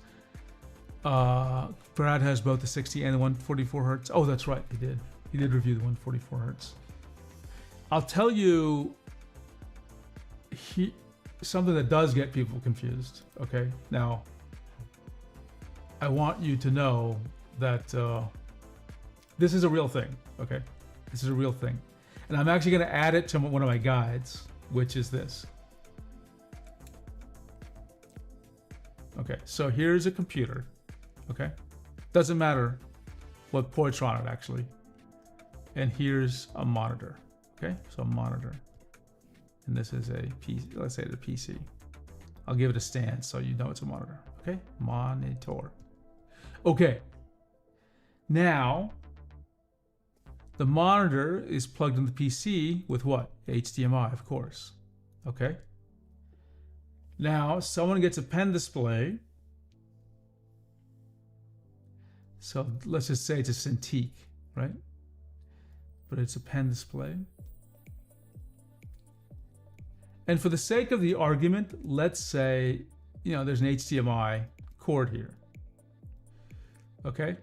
Brad has both the 60 and the 144 hertz. Oh, that's right. He did review the 144 hertz. I'll tell you something that does get people confused. Okay. Now, I want you to know that this is a real thing. Okay. This is a real thing. And I'm actually going to add it to one of my guides, which is this. Okay. So here's a computer. Okay. Doesn't matter what ports are on it, actually. And here's a monitor. Okay. So a monitor. and this is a PC, let's say it's a PC. I'll give it a stand so you know it's a monitor. Okay, monitor. Okay, now the monitor is plugged into the PC with what? HDMI, of course. Okay. Now someone gets a pen display. So let's just say it's a Cintiq, right? But it's a pen display. And for the sake of the argument, let's say, there's an HDMI cord here. Okay?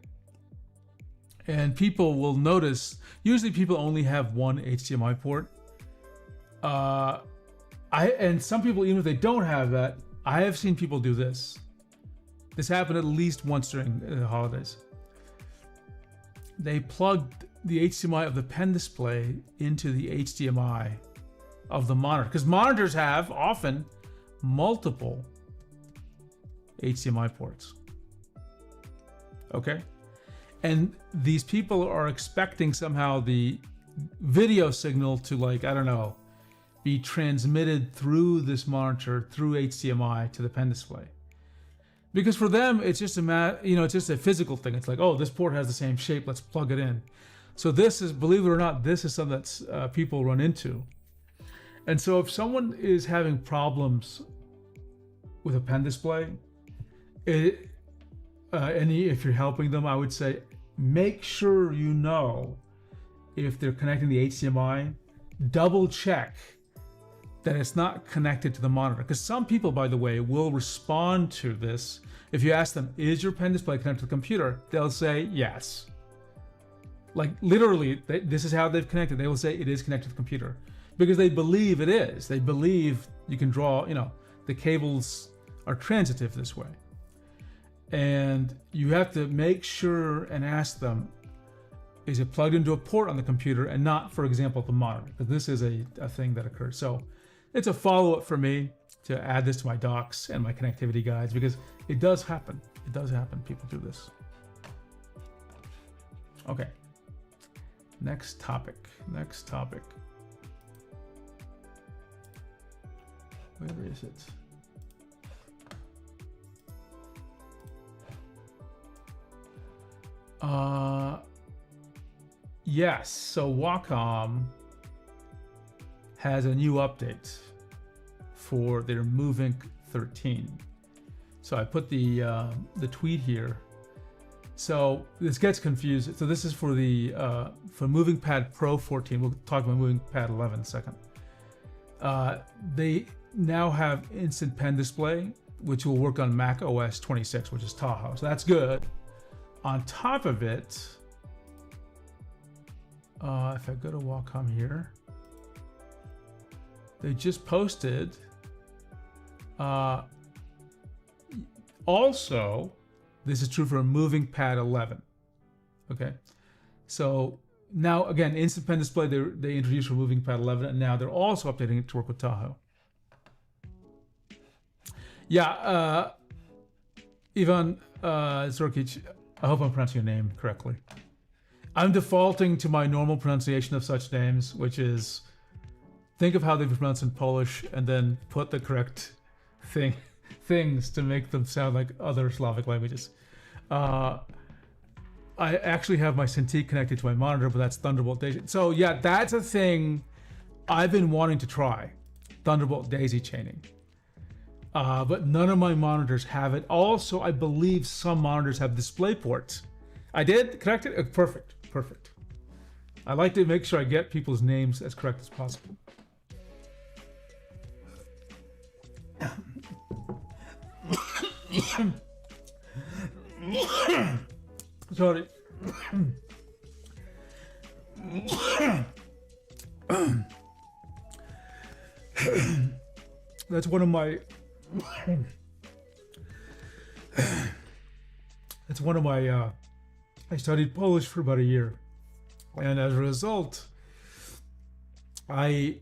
And people will notice, usually people only have one HDMI port. And some people, even if they don't have that, I have seen people do this. This happened at least once during the holidays. They plugged the HDMI of the pen display into the HDMI of the monitor, because monitors have often multiple HDMI ports. Okay? And these people are expecting somehow the video signal to, like, I don't know, be transmitted through this monitor, through HDMI to the pen display. Because for them, it's just it's just a physical thing. It's like, oh, this port has the same shape, let's plug it in. So this is, believe it or not, this is something that's people run into. And so if someone is having problems with a pen display, and if you're helping them, I would say, make sure you know if they're connecting the HDMI, double check that it's not connected to the monitor. Because some people, by the way, will respond to this. If you ask them, is your pen display connected to the computer? They'll say yes. Like literally, this is how they've connected. They will say it is connected to the computer because they believe it is. They believe you can draw, the cables are transitive this way. And you have to make sure and ask them, is it plugged into a port on the computer and not, for example, the monitor? Because this is a thing that occurs. So it's a follow-up for me to add this to my docs and my connectivity guides, because it does happen. It does happen. People do this. Okay. Next topic. Where is it? Yes, so Wacom has a new update for their MoveInk 13. So I put the tweet here. So this gets confused. So this is for the for MovingPad Pro 14. We'll talk about MovingPad 11 in a second. They now have instant pen display, which will work on Mac OS 26, which is Tahoe. So that's good. On top of it, if I go to Wacom here, they just posted also, this is true for MovingPad 11. Okay, so now again, instant pen display they introduced for MovingPad 11, and now they're also updating it to work with Tahoe. Yeah, Ivan Zorkic, I hope I'm pronouncing your name correctly. I'm defaulting to my normal pronunciation of such names, which is think of how they're pronounced in Polish and then put the correct things to make them sound like other Slavic languages. I actually have my Cintiq connected to my monitor, but that's Thunderbolt Daisy. So yeah, that's a thing I've been wanting to try, Thunderbolt Daisy chaining. But none of my monitors have it. Also, I believe some monitors have display ports. I did connect it. Perfect. I like to make sure I get people's names as correct as possible. Sorry. That's one of my I studied Polish for about a year, and as a result, I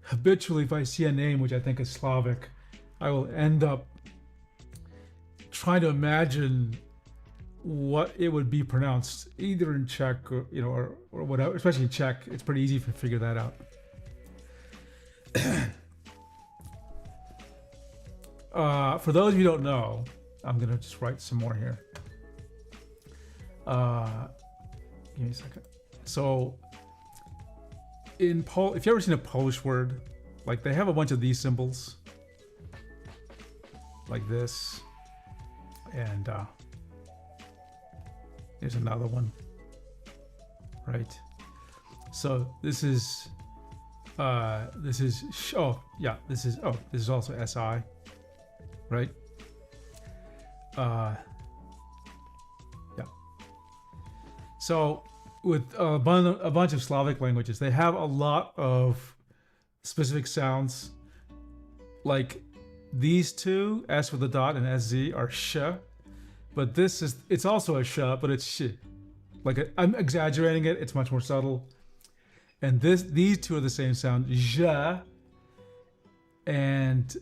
habitually, if I see a name which I think is Slavic, I will end up trying to imagine what it would be pronounced, either in Czech or whatever. Especially in Czech, it's pretty easy to figure that out. for those of you who don't know, I'm gonna just write some more here. Give me a second. So in if you've ever seen a Polish word, like they have a bunch of these symbols, like this, and here's another one, right? So this is this is also SI, right? Yeah. So with a bunch of Slavic languages, they have a lot of specific sounds. Like these two, S with a dot and SZ, are sh, but it's also a sh, but it's sh. Like I'm exaggerating it. It's much more subtle. And these two are the same sound, zh, and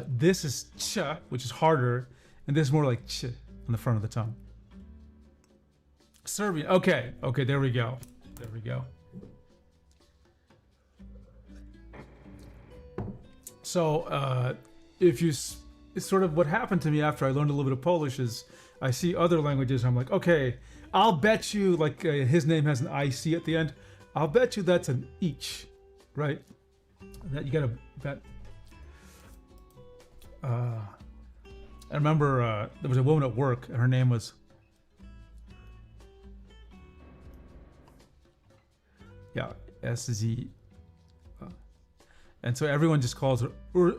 this is ch, which is harder, and this is more like ch on the front of the tongue. Serbian. Okay, there we go. So if you, it's sort of what happened to me after I learned a little bit of Polish is I see other languages, I'm like, okay, I'll bet you, like his name has an IC at the end, I'll bet you that's an each, right? That you gotta bet. I remember there was a woman at work, and her name was SZ, and so everyone just calls her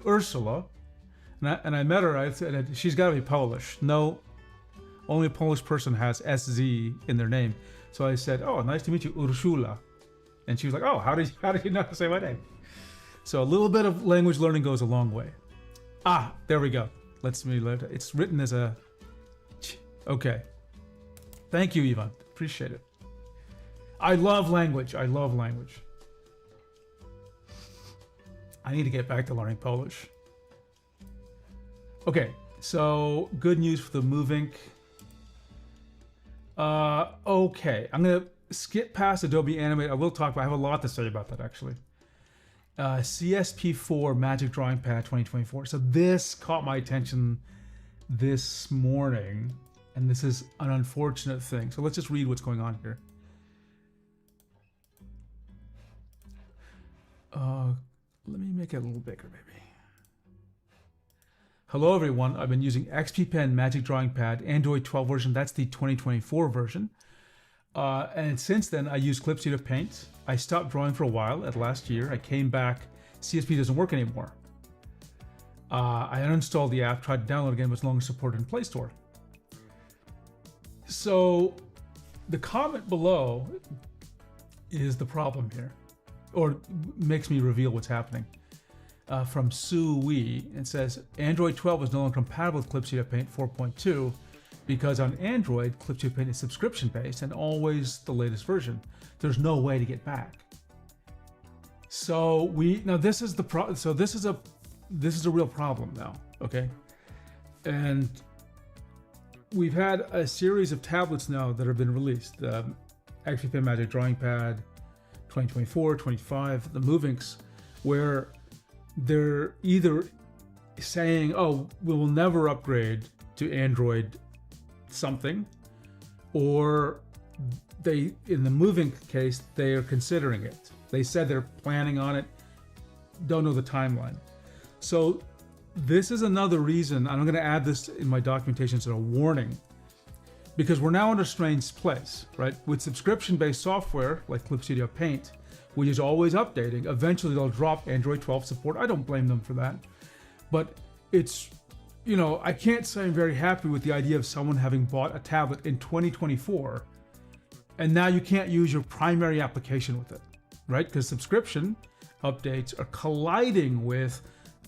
Ursula. And I met her. I said she's got to be Polish. No, only a Polish person has SZ in their name. So I said, "Oh, nice to meet you, Ursula." And she was like, "Oh, how did you know how to say my name?" So a little bit of language learning goes a long way. There we go. It's written as a ch. Okay. Thank you, Ivan. Appreciate it. I love language. I need to get back to learning Polish. Okay, so good news for the MoveInk. Okay, I'm gonna skip past Adobe Animate. I will talk, but I have a lot to say about that actually. CSP4 Magic Drawing Pad 2024. So this caught my attention this morning, and this is an unfortunate thing. So let's just read what's going on here. Let me make it a little bigger, maybe. Hello, everyone. I've been using XP Pen Magic Drawing Pad, Android 12 version. That's the 2024 version. And since then, I use Clip Studio Paint. I stopped drawing for a while at last year. I came back. CSP doesn't work anymore. I uninstalled the app, tried to download again, but it's no longer supported in Play Store. So the comment below is the problem here, or makes me reveal what's happening. From Sue Wee, it says Android 12 is no longer compatible with Clip Studio Paint 4.2 because on Android, Clip Studio Paint is subscription based and always the latest version. There's no way to get back. So this is the so this is a real problem now, okay? And we've had a series of tablets now that have been released. XP Pen Magic Drawing Pad 2024, 25, the MoveInks, where they're either saying, oh, we will never upgrade to Android something, or they, in the MoveInk case, they are considering it. They said they're planning on it, don't know the timeline. So this is another reason, and I'm going to add this in my documentation as a warning, because we're now in a strange place, right? With subscription-based software like Clip Studio Paint, which is always updating, eventually they'll drop Android 12 support. I don't blame them for that. But it's, I can't say I'm very happy with the idea of someone having bought a tablet in 2024, and now you can't use your primary application with it, right? Because subscription updates are colliding with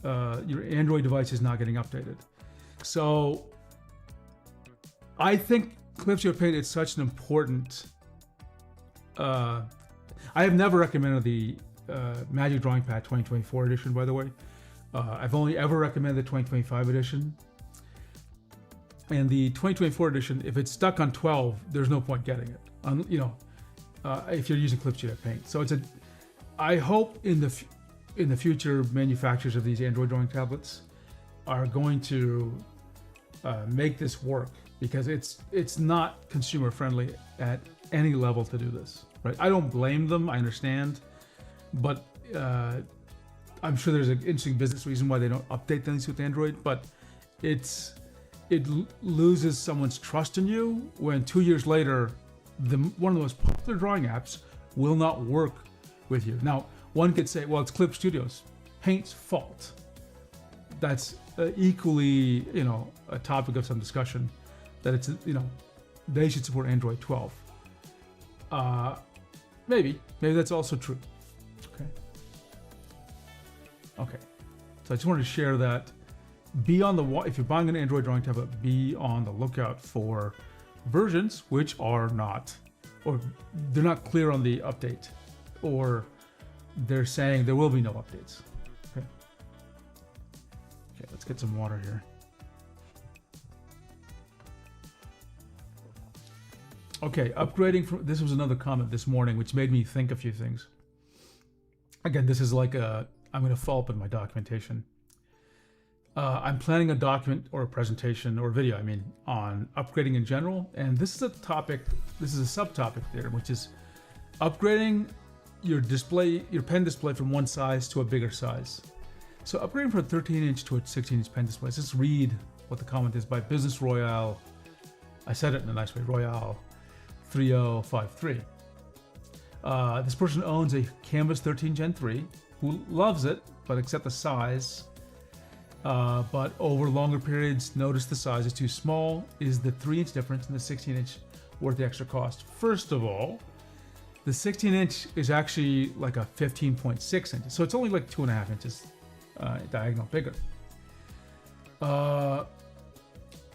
your Android devices not getting updated. So I think Clip Studio Paint is such an important. I have never recommended the Magic Drawing Pad 2024 edition, by the way. I've only ever recommended the 2025 edition. And the 2024 edition, if it's stuck on 12, there's no point getting it. If you're using Clip Studio Paint. So I hope in the future manufacturers of these Android drawing tablets are going to make this work, because it's not consumer friendly at any level to do this, right? I don't blame them, I understand, but I'm sure there's an interesting business reason why they don't update things with Android, but it loses someone's trust in you when 2 years later, one of the most popular drawing apps will not work with you. Now, one could say, well, it's Clip Studio's, Paint's fault. That's equally, a topic of some discussion, that it's, they should support Android 12. Maybe that's also true. Okay. So I just wanted to share that. Be on the if you're buying an Android drawing tablet, be on the lookout for versions which are not, or they're not clear on the update, or they're saying there will be no updates. Okay. Okay, let's get some water here. Okay, upgrading from, this was another comment this morning which made me think a few things. Again, this is like I'm going to follow up in my documentation. I'm planning a document or a presentation or video, on upgrading in general. And this is a topic, this is a subtopic there, which is upgrading your pen display from one size to a bigger size. So upgrading from a 13-inch to a 16-inch pen display. Let's just read what the comment is by Business Royale. I said it in a nice way, Royale 3053. This person owns a Canvas 13 Gen 3, who loves it, but except the size. But over longer periods, notice the size is too small. Is the 3-inch difference in the 16-inch worth the extra cost? First of all, the 16-inch is actually like a 15.6 inches, so it's only like 2.5 inches diagonal bigger.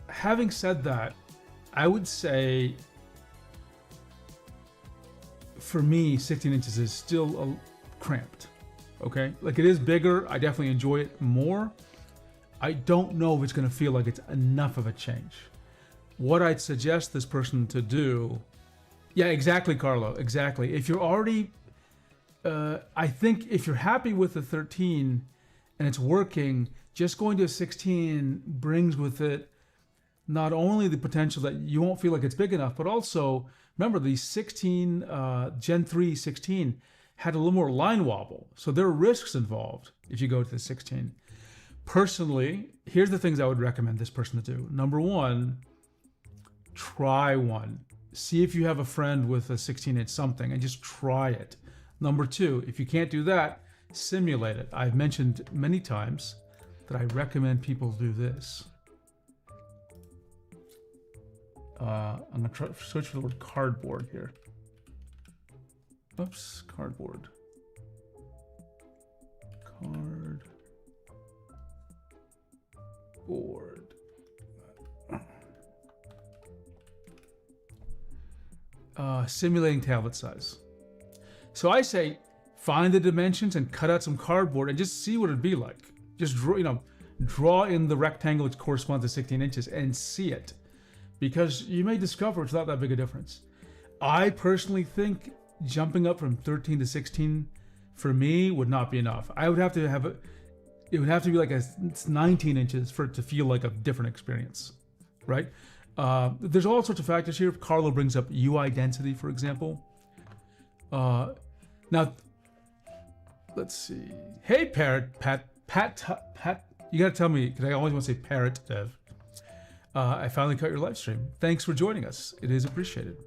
Having said that, I would say, for me, 16 inches is still cramped. Okay, like it is bigger. I definitely enjoy it more. I don't know if it's going to feel like it's enough of a change. What I'd suggest this person to do, yeah, exactly, Carlo, exactly. If you're already, I think if you're happy with the 13 and it's working, just going to a 16 brings with it not only the potential that you won't feel like it's big enough, but also, remember, the 16, Gen 3 16 had a little more line wobble. So there are risks involved if you go to the 16. Personally, here's the things I would recommend this person to do. Number one, try one. See if you have a friend with a 16-inch something and just try it. Number two, if you can't do that, simulate it. I've mentioned many times that I recommend people do this. I'm going to try to search for the word cardboard here. Oops, cardboard. Cardboard. Simulating tablet size. So I say, find the dimensions and cut out some cardboard and just see what it'd be like. Just draw in the rectangle which corresponds to 16 inches and see it. Because you may discover it's not that big a difference. I personally think jumping up from 13 to 16 for me would not be enough. I would have to have it would have to be like it's 19 inches for it to feel like a different experience, right? There's all sorts of factors here. Carlo brings up UI density, for example. Now, let's see. Hey, Pat, you gotta tell me, because I always want to say Parrot Dev. I finally caught your live stream. Thanks for joining us. It is appreciated.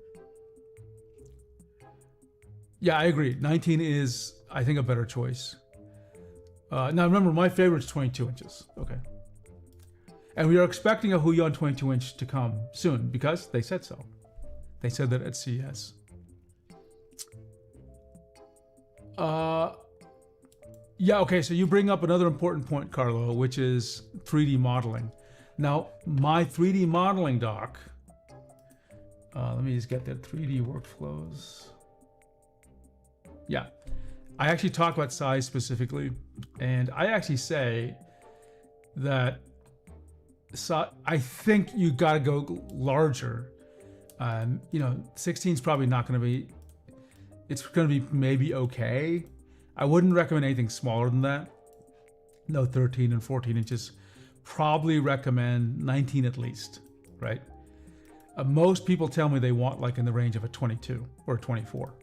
Yeah, I agree. 19 is, I think, a better choice. Now remember, my favorite is 22 inches. Okay. And we are expecting a Huion 22 inch to come soon because they said so. They said that at CES. Yeah, okay, so you bring up another important point, Carlo, which is 3D modeling. Now, my 3D modeling doc, let me just get that 3D workflows. Yeah, I actually talk about size specifically, and I actually say that I think you gotta go larger. 16 is probably not gonna be, it's gonna be maybe okay. I wouldn't recommend anything smaller than that. No 13 and 14 inches. probably recommend 19 at least, right? Most people tell me they want like in the range of a 22 or a 24.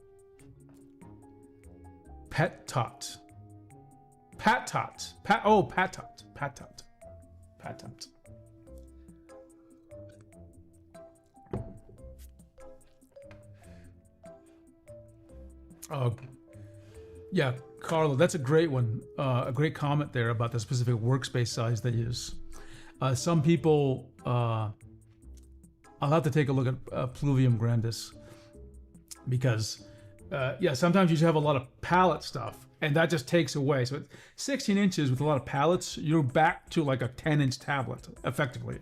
Patot. Patot. Patot. Patot. Patot. Oh, yeah, Carlo, that's a great one. A great comment there about the specific workspace size they use. Some people, I'll have to take a look at Pluvium Grandis because, yeah, sometimes you just have a lot of palette stuff and that just takes away. So 16 inches with a lot of palettes, you're back to like a 10-inch tablet, effectively.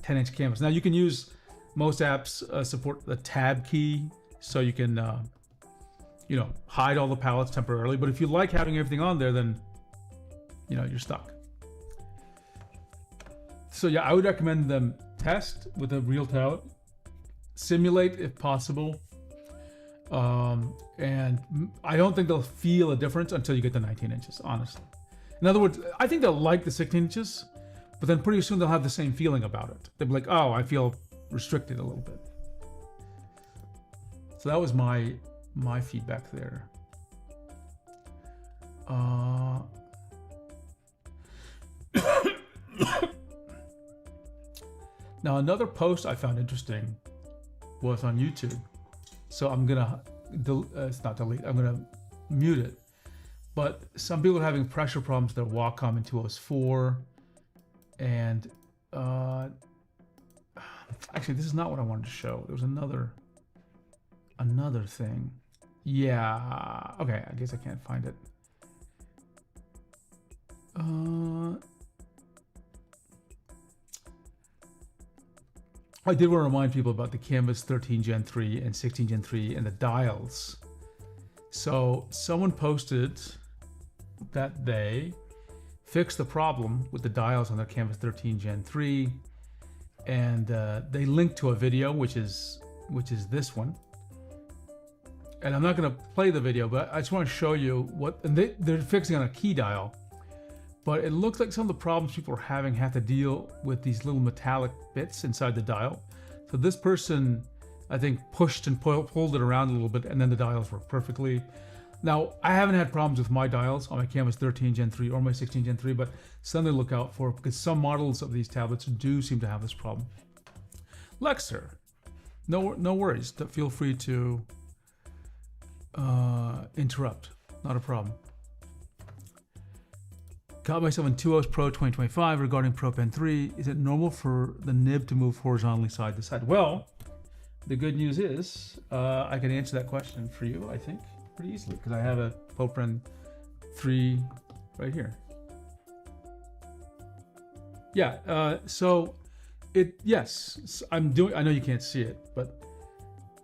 10-inch canvas. Now you can use, most apps support the tab key, so you can hide all the palettes temporarily. But if you like having everything on there, then you're stuck. So yeah, I would recommend them test with a real tablet, simulate if possible, and I don't think they'll feel a difference until you get to 19 inches, honestly. In other words, I think they'll like the 16 inches, but then pretty soon they'll have the same feeling about it. They'll be like, oh, I feel restricted a little bit. So that was my feedback there. Now another post I found interesting was on YouTube. So I'm gonna, it's not delete, I'm gonna mute it. But some people are having pressure problems with their Wacom in 2OS4. And actually this is not what I wanted to show. There was another thing. Yeah, okay, I guess I can't find it. I did want to remind people about the Canvas 13 Gen 3 and 16 Gen 3 and the dials. So someone posted that they fixed the problem with the dials on their Canvas 13 Gen 3, and they linked to a video, which is this one. And I'm not going to play the video, but I just want to show you what, and they're fixing on a key dial. But it looks like some of the problems people are having have to deal with these little metallic bits inside the dial. So this person, I think, pushed and pulled it around a little bit, and then the dials work perfectly. Now, I haven't had problems with my dials on my Canvas 13 Gen 3 or my 16 Gen 3, but something to look out for because some models of these tablets do seem to have this problem. Lexer, no worries. Feel free to interrupt. Not a problem. Got myself in 2OS Pro 2025 regarding Pro Pen 3. Is it normal for the nib to move horizontally side to side? Well, the good news is I can answer that question for you, I think, pretty easily because I have a Pro Pen 3 right here. Yeah, so yes, I'm doing, I know you can't see it, but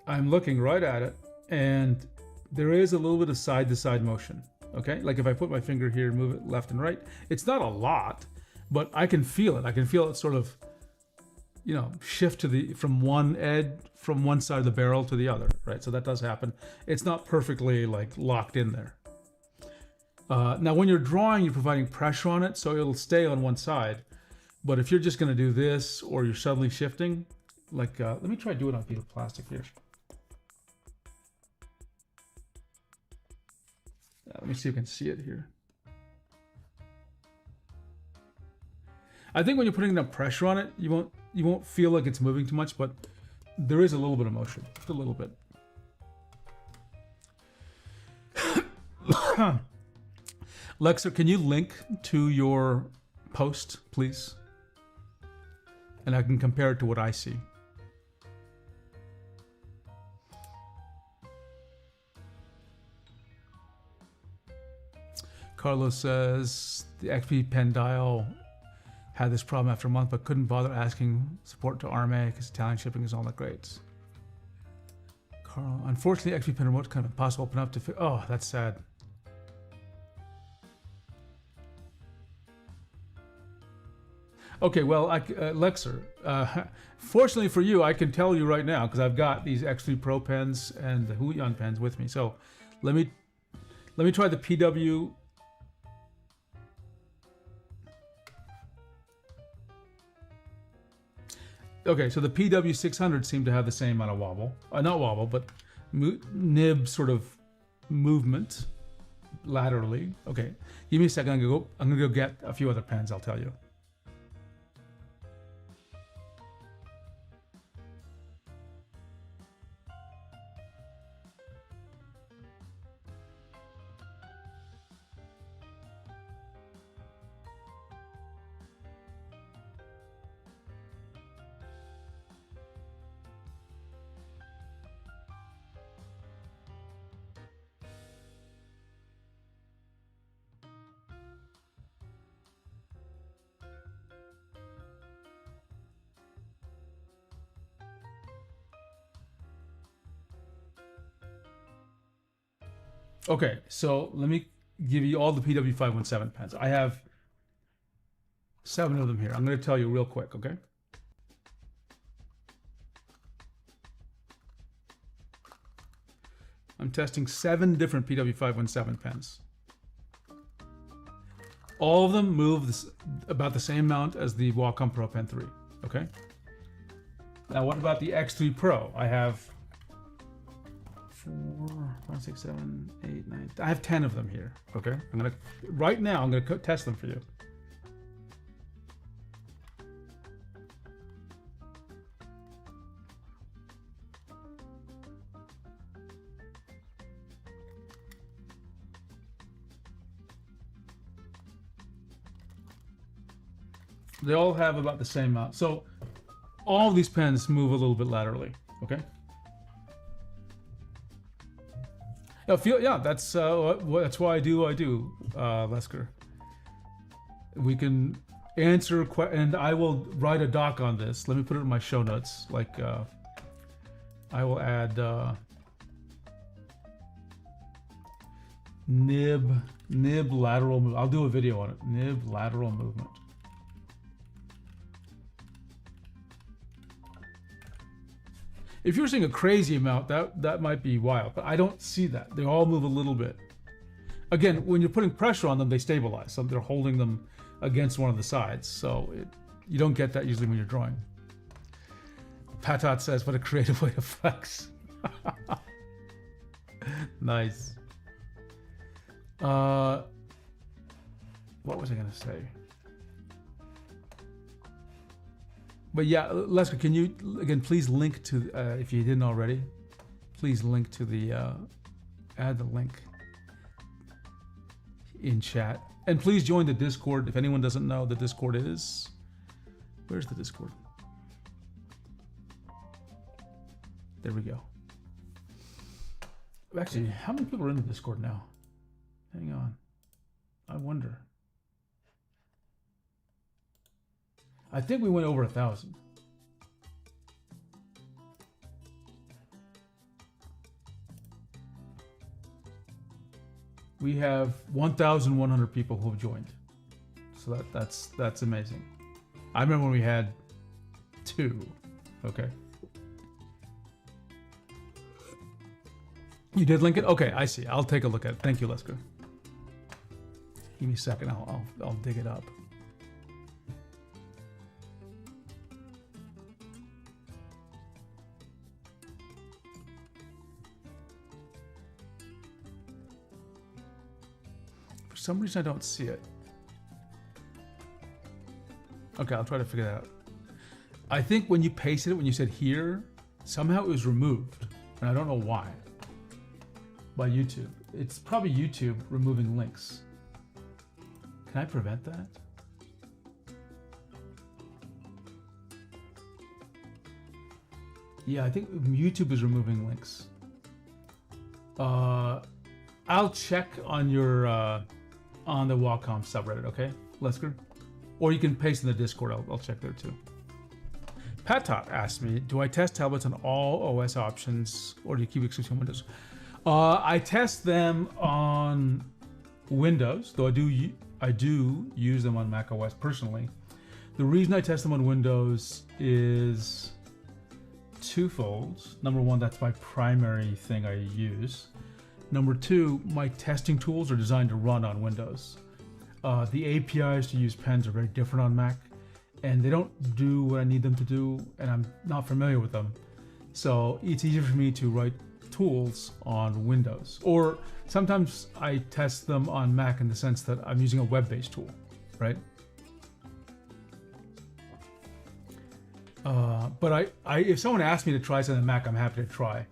I'm looking right at it and there is a little bit of side to side motion. Okay, like if I put my finger here, move it left and right, it's not a lot, but I can feel it. I can feel it sort of, shift to from one side of the barrel to the other, right? So that does happen. It's not perfectly like locked in there. Now, when you're drawing, you're providing pressure on it, so it'll stay on one side. But if you're just going to do this, or you're suddenly shifting, like let me try to do it on a piece of plastic here. Let me see if you can see it here. I think when you're putting enough pressure on it, you won't feel like it's moving too much, but there is a little bit of motion, just a little bit. Lexer, can you link to your post, please? And I can compare it to what I see. Carlos says the XP Pen dial had this problem after a month, but couldn't bother asking support to RMA because Italian shipping is all that great. Carl, unfortunately, XP Pen remote is kind of impossible to open up to. Oh, that's sad. Okay, well, Lexer, fortunately for you, I can tell you right now because I've got these X3 Pro pens and the Huion pens with me. So let me try the PW. Okay, so the PW600 seem to have the same amount of wobble. Not wobble, but nib sort of movement laterally. Okay, give me a second. I'm gonna go get a few other pens. I'll tell you. Okay, so let me give you all the PW517 pens. I have 7 of them here. I'm going to tell you real quick, okay? I'm testing 7 different PW517 pens. All of them move about the same amount as the Wacom Pro Pen 3, okay? Now, what about the X3 Pro? I have 4, 5, 6, 7, 8, 9. I have 10 of them here. Okay, right now I'm gonna test them for you. They all have about the same amount. So all of these pens move a little bit laterally. Okay. Yeah, that's why I do Lesker. We can answer and I will write a doc on this. Let me put it in my show notes. Like I will add nib lateral move. I'll do a video on it. Nib lateral movement. If you're seeing a crazy amount, that might be wild, but I don't see that. They all move a little bit. Again, when you're putting pressure on them, they stabilize. So they're holding them against one of the sides. So you don't get that usually when you're drawing. Patat says, what a creative way to flex. Nice. What was I going to say? But yeah, Lesker, can you, again, please link to, if you didn't already, please link to the, add the link in chat. And please join the Discord. If anyone doesn't know, the Discord is, where's the Discord? There we go. Actually, how many people are in the Discord now? Hang on. I wonder. I think we went over 1,000. We have 1,100 people who have joined. So that's amazing. I remember when we had 2. Okay. You did link it? Okay, I see. I'll take a look at it. Thank you, Lesker. Give me a second. I'll dig it up. For some reason, I don't see it. Okay, I'll try to figure that out. I think when you pasted it, when you said here, somehow it was removed, and I don't know why. By YouTube. It's probably YouTube removing links. Can I prevent that? Yeah, I think YouTube is removing links. I'll check on your on the Wacom subreddit, okay, Lesker? Or you can paste in the Discord. I'll check there too. Patot asked me, do I test tablets on all OS options or do you keep exclusive on Windows? I test them on Windows, though I do use them on Mac OS personally. The reason I test them on Windows is twofold. Number one, that's my primary thing I use. Number two, my testing tools are designed to run on Windows. The APIs to use pens are very different on Mac, and they don't do what I need them to do, and I'm not familiar with them. So it's easier for me to write tools on Windows, or sometimes I test them on Mac in the sense that I'm using a web-based tool, right? But if someone asks me to try something on Mac, I'm happy to try.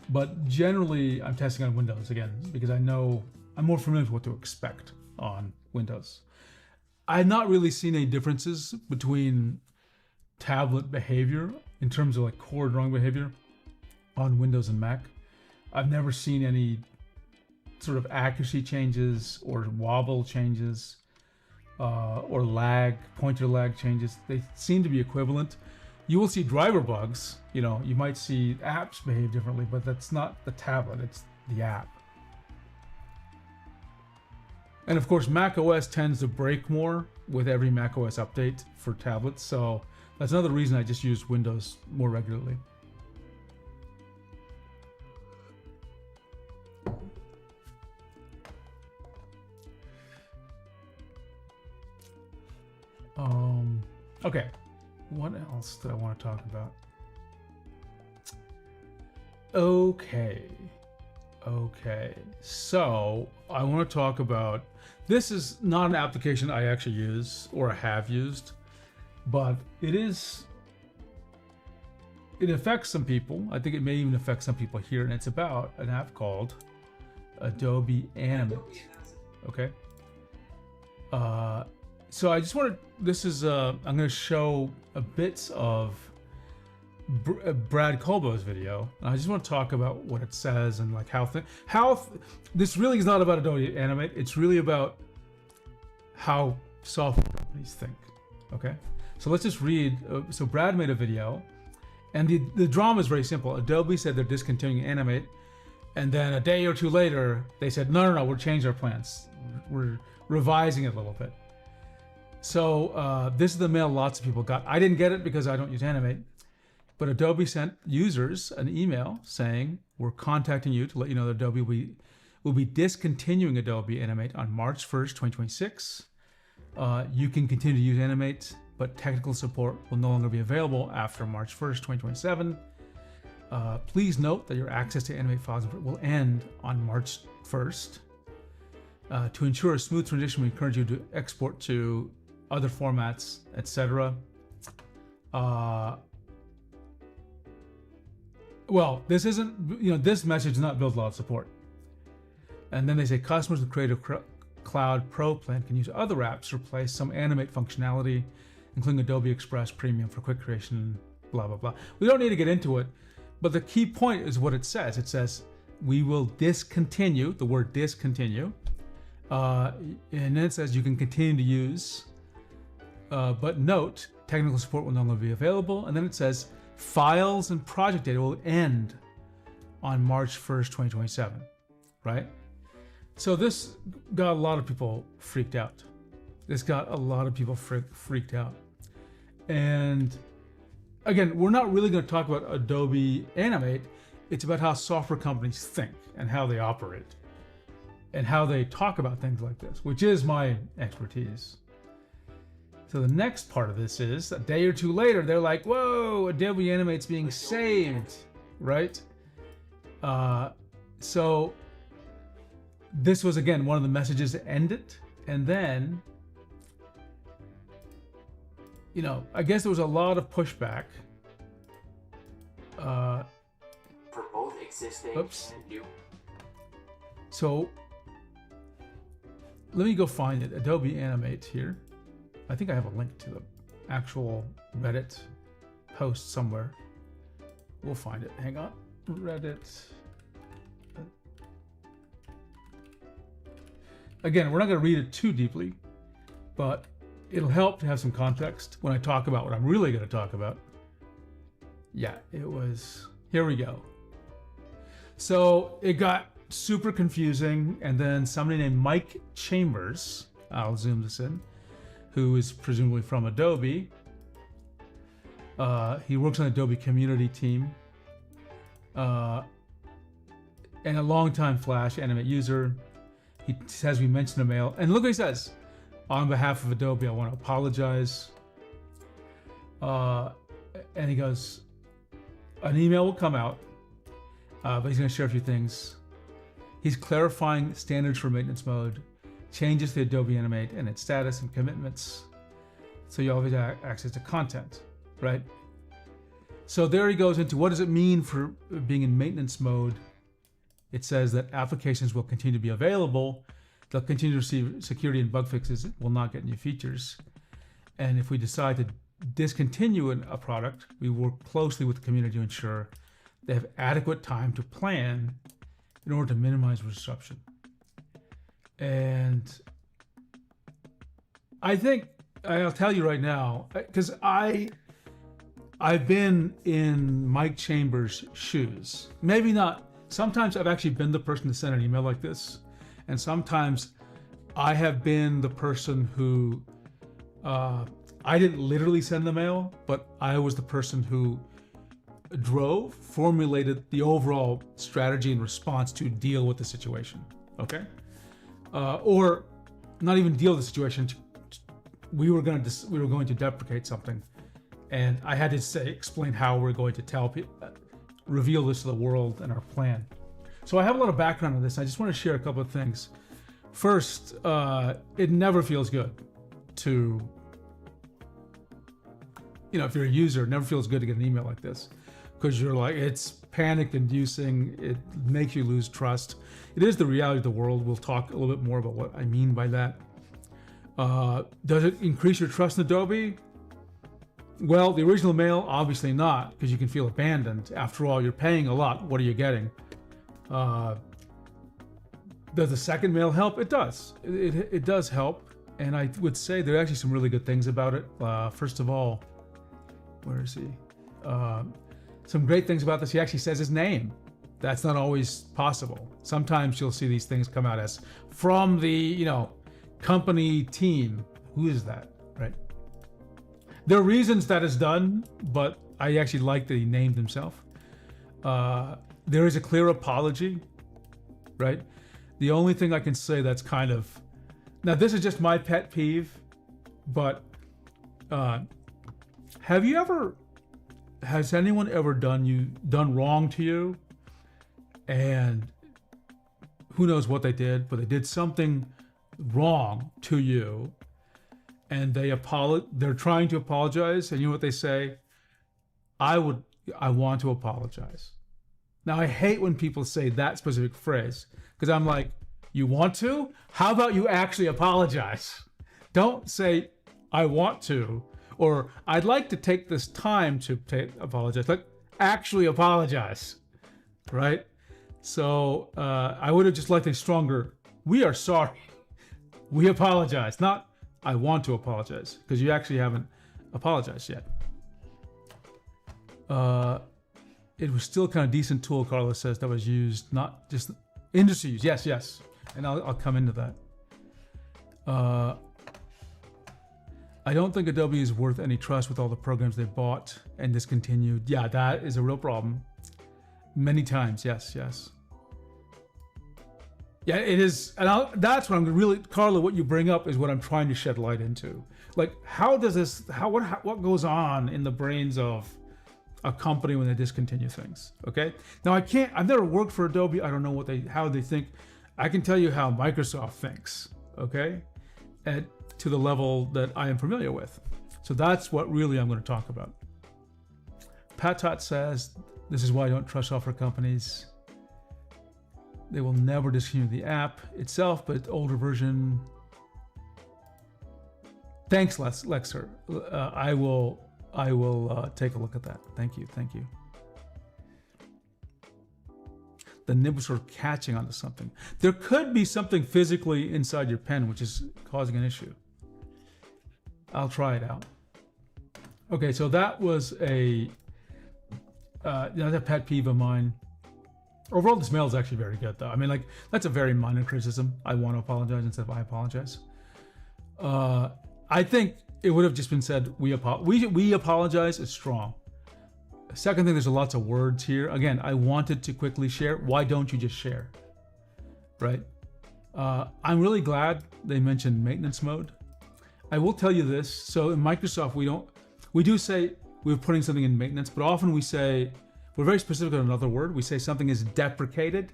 But generally, I'm testing on Windows again because I know I'm more familiar with what to expect on Windows. I've not really seen any differences between tablet behavior in terms of like core drawing behavior on Windows and Mac. I've never seen any sort of accuracy changes or wobble changes or lag, pointer lag changes. They seem to be equivalent. You will see driver bugs. You know, you might see apps behave differently, but that's not the tablet, it's the app. And of course, Mac OS tends to break more with every Mac OS update for tablets, so that's another reason I just use Windows more regularly. Okay, what else did I want to talk about? Okay, so I want to talk about, this is not an application I actually use or have used, but it affects some people. I think it may even affect some people here, and it's about an app called Adobe Animate. Okay. So I just want to, I'm going to show a bits of Brad Colbo's video. And I just want to talk about what it says and like this really is not about Adobe Animate. It's really about how software companies think. Okay. So let's just read. So Brad made a video, and the drama is very simple. Adobe said they're discontinuing Animate, and then a day or two later, they said, no, we'll change our plans. We're revising it a little bit. So this is the mail lots of people got. I didn't get it because I don't use Animate, but Adobe sent users an email saying, we're contacting you to let you know that Adobe will be discontinuing Adobe Animate on March 1st, 2026. You can continue to use Animate, but technical support will no longer be available after March 1st, 2027. Please note that your access to Animate files will end on March 1st. To ensure a smooth transition, we encourage you to export to other formats, etc. Well, this isn't, this message does not build a lot of support. And then they say customers with Creative Cloud Pro plan can use other apps to replace some Animate functionality, including Adobe Express Premium for quick creation, blah, blah, blah. We don't need to get into it, but the key point is what it says. It says, we will discontinue, the word discontinue, and then it says you can continue to use, but note, technical support will no longer be available. And then it says, files and project data will end on March 1st, 2027, right? So this got a lot of people freaked out. Freaked out. And again, we're not really going to talk about Adobe Animate. It's about how software companies think and how they operate and how they talk about things like this, which is my expertise. So the next part of this is a day or two later, they're like, whoa, Adobe Animate's being saved, right? So this was, again, one of the messages to end it. And then, I guess there was a lot of pushback. For both existing and new. So let me go find it. Adobe Animate here. I think I have a link to the actual Reddit post somewhere. We'll find it. Hang on. Reddit. Again, we're not going to read it too deeply, but it'll help to have some context when I talk about what I'm really going to talk about. Yeah, it was. Here we go. So it got super confusing, and then somebody named Mike Chambers, I'll zoom this in, who is presumably from Adobe. He works on the Adobe community team, and a longtime Flash Animate user. He says we mentioned a mail, and look what he says. on behalf of Adobe, I want to apologize. And he goes, an email will come out, but he's going to share a few things. He's clarifying standards for maintenance mode, changes to Adobe Animate and its status and commitments, so you always have access to content, right? So there he goes into what does it mean for being in maintenance mode. It says that applications will continue to be available. They'll continue to receive security and bug fixes, will not get new features. And if we decide to discontinue a product, we work closely with the community to ensure they have adequate time to plan in order to minimize disruption. And I think, I'll tell you right now, because I've been in Mike Chambers' shoes. Maybe not. Sometimes I've actually been the person to send an email like this. And sometimes I have been the person who, I didn't literally send the mail, but I was the person who formulated the overall strategy and response to deal with the situation, okay? Or not even deal with the situation. We were going to deprecate something, and I had to explain how we're going to tell people, reveal this to the world and our plan. So I have a lot of background on this. I just want to share a couple of things. First, it never feels good to, if you're a user, it never feels good to get an email like this, because you're like, it's panic-inducing. It makes you lose trust. It is the reality of the world. We'll talk a little bit more about what I mean by that. Does it increase your trust in Adobe? Well, the original mail, obviously not, because you can feel abandoned. After all, you're paying a lot. What are you getting? Does the second mail help? It does. It does help. And I would say there are actually some really good things about it. First of all, where is he? Some great things about this. He actually says his name. That's not always possible. Sometimes you'll see these things come out as from the, company team. Who is that, right? There are reasons that is done, but I actually like that he named himself. There is a clear apology, right? The only thing I can say that's kind of, now this is just my pet peeve, but has anyone ever done wrong to you? And who knows what they did, but they did something wrong to you, and they're trying to apologize, and you know what they say? I want to apologize. Now, I hate when people say that specific phrase, because I'm like, you want to? How about you actually apologize? Don't say, I want to, or I'd like to take this time to apologize. Like, actually apologize, right? So I would have just liked a stronger, we are sorry. We apologize, not I want to apologize, because you actually haven't apologized yet. It was still kind of decent tool, Carlos says, that was used, not just industry use. Yes. And I'll come into that. I don't think Adobe is worth any trust with all the programs they bought and discontinued. Yeah, that is a real problem. Many times, yes. Yeah, it is, and that's what I'm really, Carla, what you bring up is what I'm trying to shed light into. Like, how does this, what goes on in the brains of a company when they discontinue things, okay? Now, I've never worked for Adobe. I don't know how they think. I can tell you how Microsoft thinks, okay? To the level that I am familiar with. So that's what really I'm going to talk about. Patot says, this is why I don't trust software companies. They will never discontinue the app itself, but its older version. Thanks, Lexer. I will take a look at that. Thank you. The nib was sort of catching onto something. There could be something physically inside your pen which is causing an issue. I'll try it out. Okay, so that was a pet peeve of mine. Overall, this mail is actually very good, though. I mean, that's a very minor criticism. I want to apologize instead of I apologize. I think it would have just been said, we apologize is strong. Second thing, there's lots of words here. Again, I wanted to quickly share. Why don't you just share? Right? I'm really glad they mentioned maintenance mode. I will tell you this. So in Microsoft, we do say we're putting something in maintenance, but often we say, we're very specific on another word. We say something is deprecated.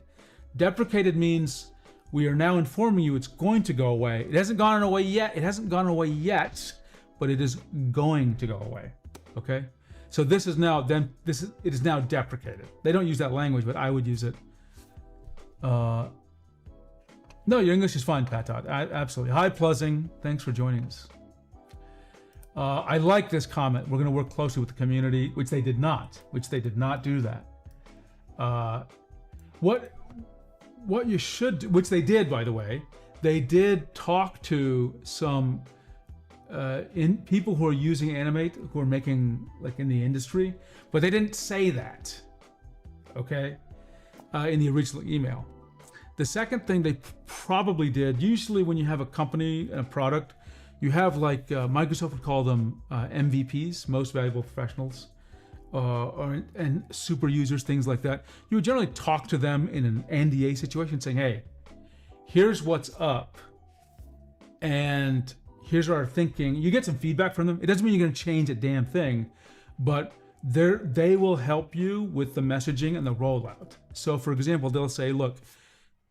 Deprecated means we are now informing you it's going to go away. It hasn't gone away yet. It hasn't gone away yet, but it is going to go away. Okay? So this is now it is now deprecated. They don't use that language, but I would use it. No, your English is fine, Pat Todd. Absolutely. Hi, Pluzzing. Thanks for joining us. I like this comment. We're going to work closely with the community, which they did not do that. What you should do, which they did, by the way, they did talk to some people who are using Animate, who are making, like, in the industry, but they didn't say that, okay, in the original email. The second thing they probably did, usually when you have a company and a product, you have, like, Microsoft would call them MVPs, most valuable professionals, and super users, things like that. You would generally talk to them in an NDA situation saying, hey, here's what's up, and here's our thinking. You get some feedback from them. It doesn't mean you're going to change a damn thing, but they will help you with the messaging and the rollout. So, for example, they'll say, look,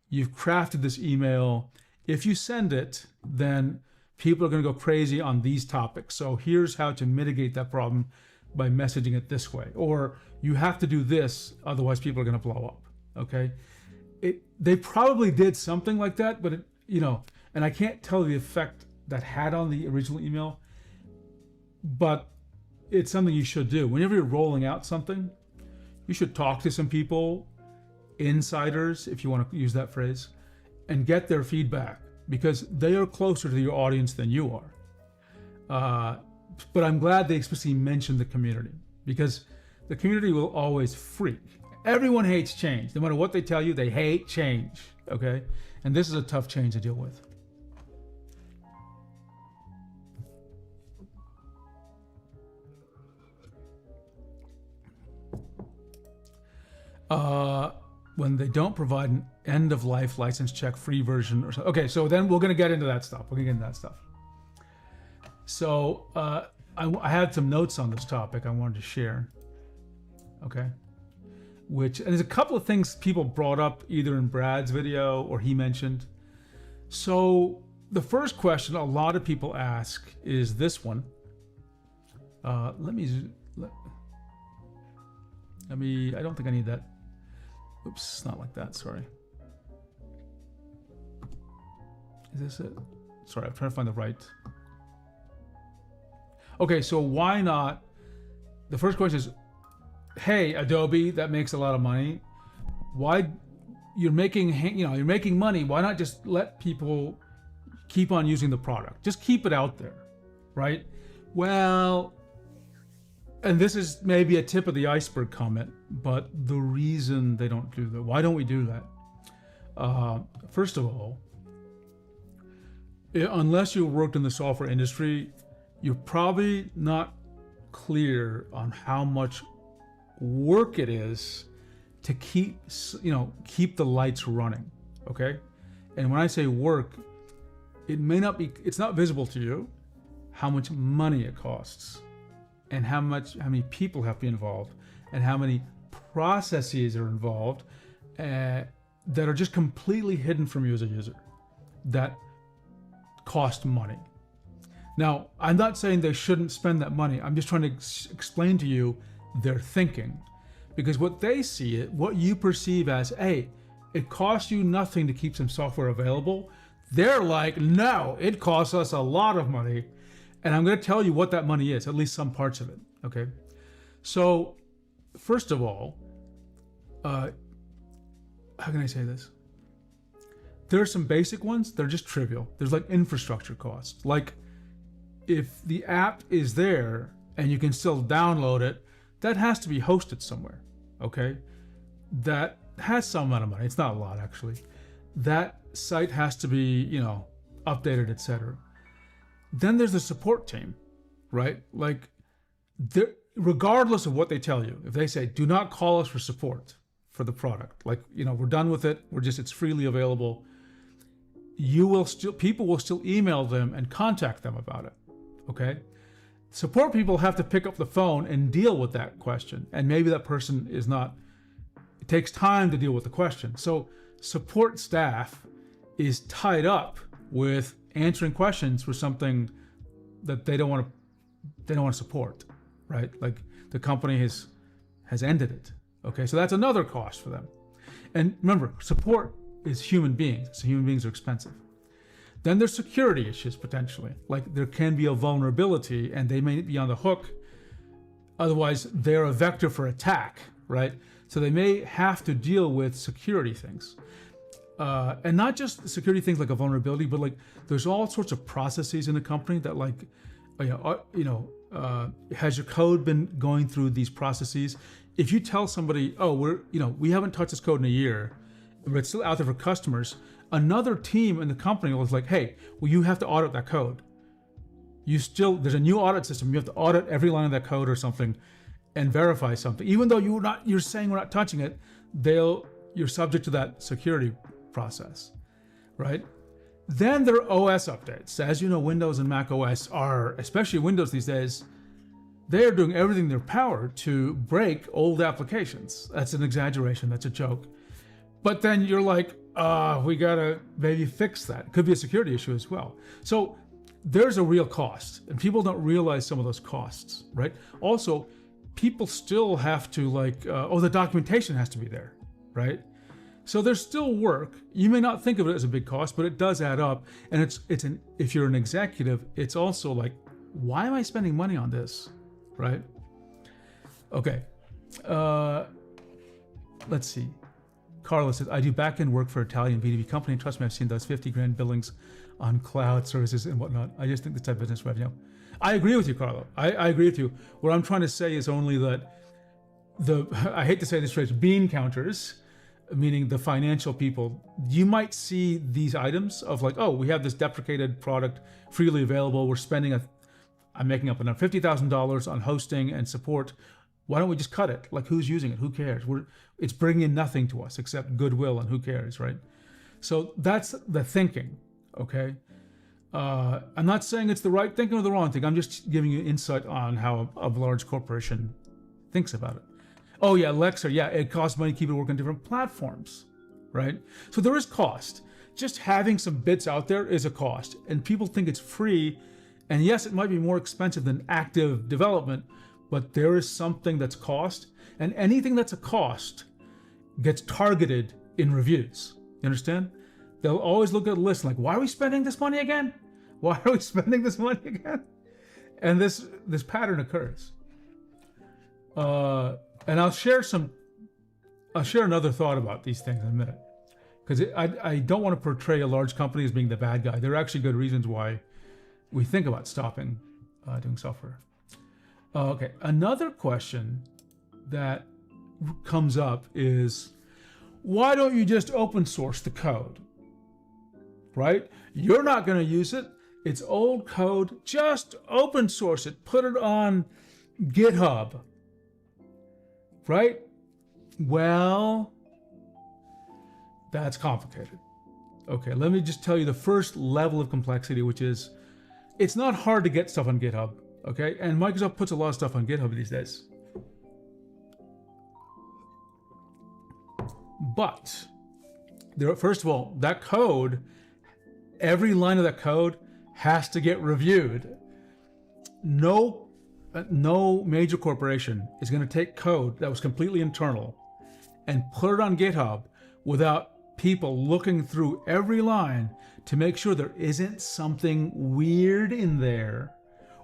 you've crafted this email. If you send it, then people are going to go crazy on these topics. So here's how to mitigate that problem by messaging it this way. Or you have to do this, otherwise people are going to blow up. Okay? They probably did something like that, but and I can't tell the effect that had on the original email, but it's something you should do. Whenever you're rolling out something, you should talk to some people, insiders, if you want to use that phrase, and get their feedback, because they are closer to your audience than you are. But I'm glad they explicitly mentioned the community, because the community will always freak. Everyone hates change. No matter what they tell you, they hate change, okay? And this is a tough change to deal with. When they don't provide an end-of-life license check free version or something. Okay, so then we're going to get into that stuff. So I had some notes on this topic I wanted to share. Okay. And there's a couple of things people brought up either in Brad's video or he mentioned. So the first question a lot of people ask is this one. Let me, I don't think I need that. Oops, not like that, sorry. Is this it? Sorry, I'm trying to find the right. Okay, so why not? The first question is, hey, Adobe, that makes a lot of money. Why you're making money? Why not just let people keep on using the product? Just keep it out there, right? Well, and this is maybe a tip of the iceberg comment, but the reason they don't do that, why don't we do that? First of all, unless you worked in the software industry, you're probably not clear on how much work it is to keep the lights running, okay? And when I say work, it's not visible to you how much money it costs, and how many people have to be involved, and how many processes are involved that are just completely hidden from you as a user, that cost money. Now, I'm not saying they shouldn't spend that money. I'm just trying to explain to you their thinking, because what they see, what you perceive as, hey, it costs you nothing to keep some software available. They're like, no, it costs us a lot of money. And I'm going to tell you what that money is, at least some parts of it, okay? So, first of all, how can I say this? There are some basic ones that are just trivial. There's like infrastructure costs. Like, if the app is there and you can still download it, that has to be hosted somewhere, okay? That has some amount of money. It's not a lot, actually. That site has to be, updated, etc. Then there's the support team, right? Like, regardless of what they tell you, if they say, do not call us for support for the product, like, we're done with it, it's freely available, people will still email them and contact them about it. Okay? Support people have to pick up the phone and deal with that question. And maybe that person is not, it takes time to deal with the question. So support staff is tied up with answering questions for something that they don't want to support, right? Like the company has ended it. Okay, so that's another cost for them. And remember, support is human beings, so human beings are expensive. Then there's security issues potentially. Like there can be a vulnerability and they may be on the hook. Otherwise, they're a vector for attack, right? So they may have to deal with security things. And not just security things like a vulnerability, but like there's all sorts of processes in the company that like, has your code been going through these processes? If you tell somebody, oh, we haven't touched this code in a year, but it's still out there for customers, another team in the company was like, hey, well, you have to audit that code. There's a new audit system. You have to audit every line of that code or something and verify something. Even though you're saying we're not touching it, you're subject to that security process, right? Then there are OS updates. As you know, Windows and Mac OS are, especially Windows these days, they are doing everything in their power to break old applications. That's an exaggeration. That's a joke. But then you're like, we gotta maybe fix that. It could be a security issue as well. So there's a real cost, and people don't realize some of those costs, right? Also, people still have to the documentation has to be there, right? So there's still work. You may not think of it as a big cost, but it does add up. And if you're an executive, it's also like, why am I spending money on this, right? Okay, let's see. Carla says, I do back-end work for Italian B2B company. Trust me, I've seen those 50 grand billings on cloud services and whatnot. I just think this type of business revenue. I agree with you, Carla. I agree with you. What I'm trying to say is only that I hate to say this phrase, bean counters, meaning the financial people, you might see these items of like, oh, we have this deprecated product freely available. We're spending I'm making up enough $50,000 on hosting and support. Why don't we just cut it? Like, who's using it? Who cares? It's bringing in nothing to us except goodwill, and who cares, right? So that's the thinking, okay? I'm not saying it's the right thinking or the wrong thing. I'm just giving you insight on how a large corporation thinks about it. Oh yeah, Alexa, yeah, it costs money to keep it working on different platforms, right? So there is cost. Just having some bits out there is a cost, and people think it's free. And yes, it might be more expensive than active development, but there is something that's cost, and anything that's a cost gets targeted in reviews. You understand? They'll always look at a list like, why are we spending this money again? Why are we spending this money again? And this pattern occurs. And I'll share another thought about these things in a minute, because I don't want to portray a large company as being the bad guy. There are actually good reasons why we think about stopping doing software. Okay, another question that comes up is, why don't you just open source the code? Right? You're not going to use it. It's old code. Just open source it. Put it on GitHub. Right? Well, that's complicated. Okay, let me just tell you the first level of complexity, which is, it's not hard to get stuff on GitHub. Okay, and Microsoft puts a lot of stuff on GitHub these days. But first of all, that code, every line of that code has to get reviewed. No major corporation is going to take code that was completely internal and put it on GitHub without people looking through every line to make sure there isn't something weird in there,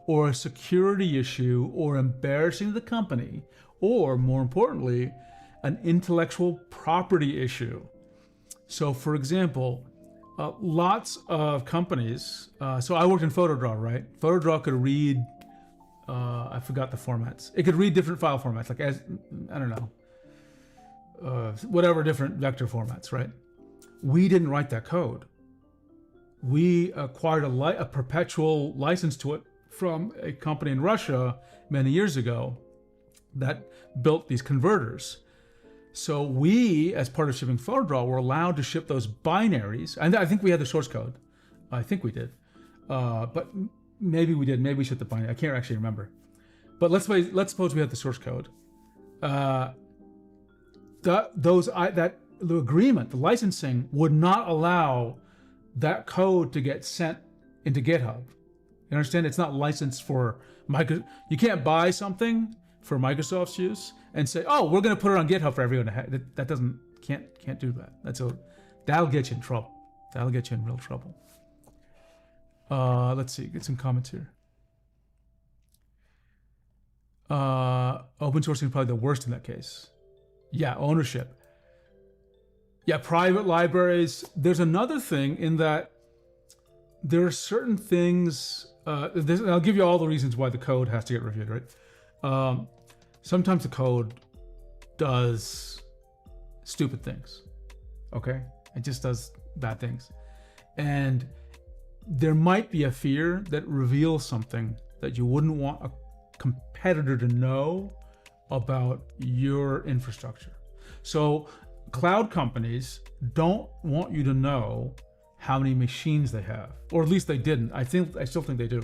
or a security issue, or embarrassing to the company, or more importantly, an intellectual property issue. So for example, lots of companies, so I worked in PhotoDraw, right? PhotoDraw could read, I forgot the formats. It could read different file formats, like I don't know, whatever different vector formats, right? We didn't write that code. We acquired a perpetual license to it from a company in Russia many years ago that built these converters. So we, as part of shipping PhotoDraw, were allowed to ship those binaries. And I think we had the source code. I think we did. But maybe we did. Maybe we shipped the binary. I can't actually remember. But let's suppose we had the source code. The agreement, the licensing, would not allow that code to get sent into GitHub. You understand? It's not licensed for Microsoft. You can't buy something for Microsoft's use and say, "Oh, we're going to put it on GitHub for everyone to have." That can't do that. That'll get you in trouble. That'll get you in real trouble. Let's see. Get some comments here. Open sourcing is probably the worst in that case. Yeah, ownership. Yeah, private libraries. There's another thing in that there are certain things. I'll give you all the reasons why the code has to get reviewed, right? Sometimes the code does stupid things. Okay? It just does bad things. And there might be a fear that reveals something that you wouldn't want a competitor to know about your infrastructure. So cloud companies don't want you to know how many machines they have, or at least they didn't. I still think they do.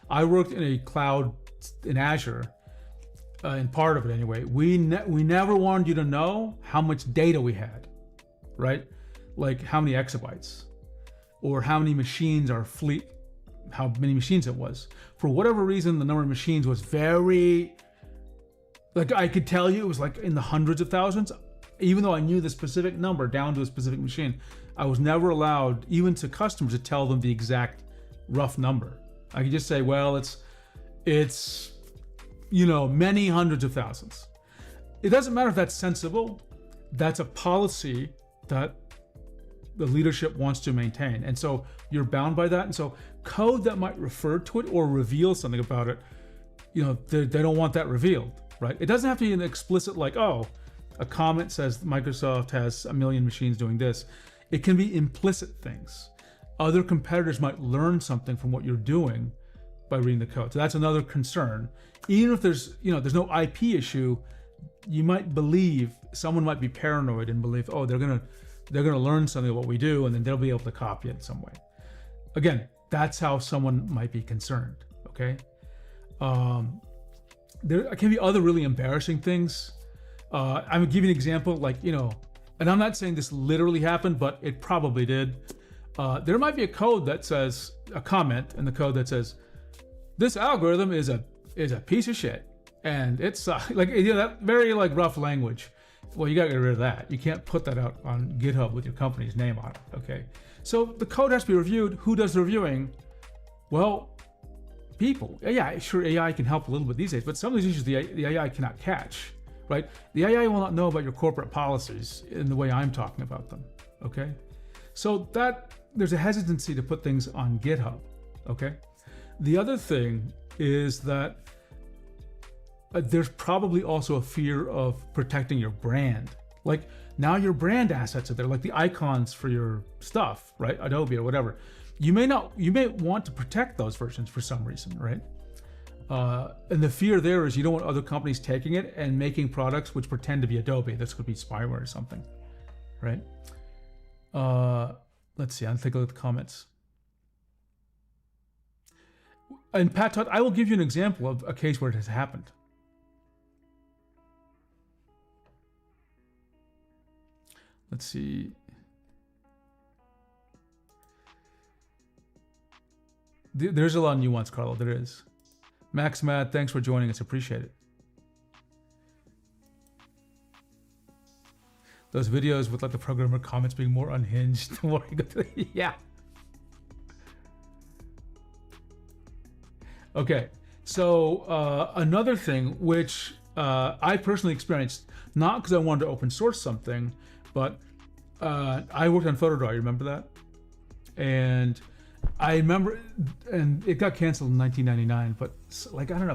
I worked in a cloud in Azure, in part of it anyway. We never wanted you to know how much data we had, right? Like how many exabytes, or how many machines our fleet, how many machines it was. For whatever reason, the number of machines was very, like I could tell you it was like in the hundreds of thousands, even though I knew the specific number down to a specific machine. I was never allowed, even to customers, to tell them the exact rough number. I could just say, well, it's many hundreds of thousands. It doesn't matter if that's sensible. That's a policy that the leadership wants to maintain. And so you're bound by that. And so code that might refer to it or reveal something about it, they don't want that revealed, right? It doesn't have to be an explicit like, oh, a comment says Microsoft has 1 million machines doing this. It can be implicit things. Other competitors might learn something from what you're doing by reading the code. So that's another concern. Even if there's no IP issue, you might believe, someone might be paranoid and believe, oh, they're gonna learn something about what we do, and then they'll be able to copy it in some way. Again, that's how someone might be concerned, okay? There can be other really embarrassing things. I'm gonna give you an example, and I'm not saying this literally happened, but it probably did. There might be a code that says, a comment in the code that says, this algorithm is a piece of shit. And it's that very rough language. Well, you gotta get rid of that. You can't put that out on GitHub with your company's name on it, okay? So the code has to be reviewed. Who does the reviewing? Well, people. Yeah, sure, AI can help a little bit these days, but some of these issues the AI cannot catch, right? The AI will not know about your corporate policies in the way I'm talking about them, okay? So there's a hesitancy to put things on GitHub, okay? The other thing is that there's probably also a fear of protecting your brand. Like now your brand assets are there, like the icons for your stuff, right? Adobe or whatever. You may want to protect those versions for some reason, right? And the fear there is you don't want other companies taking it and making products which pretend to be Adobe. This could be spyware or something, right? Let's see, I'll take a look at the comments. And Pat Todd, I will give you an example of a case where it has happened. Let's see. There's a lot of nuance, Carlo. There is. Max Mad, thanks for joining us. Appreciate it. Those videos with the programmer comments being more unhinged. The more you go to yeah. Okay. So another thing which I personally experienced, not because I wanted to open source something, but I worked on PhotoDraw, you remember that? And I remember, and it got canceled in 1999, but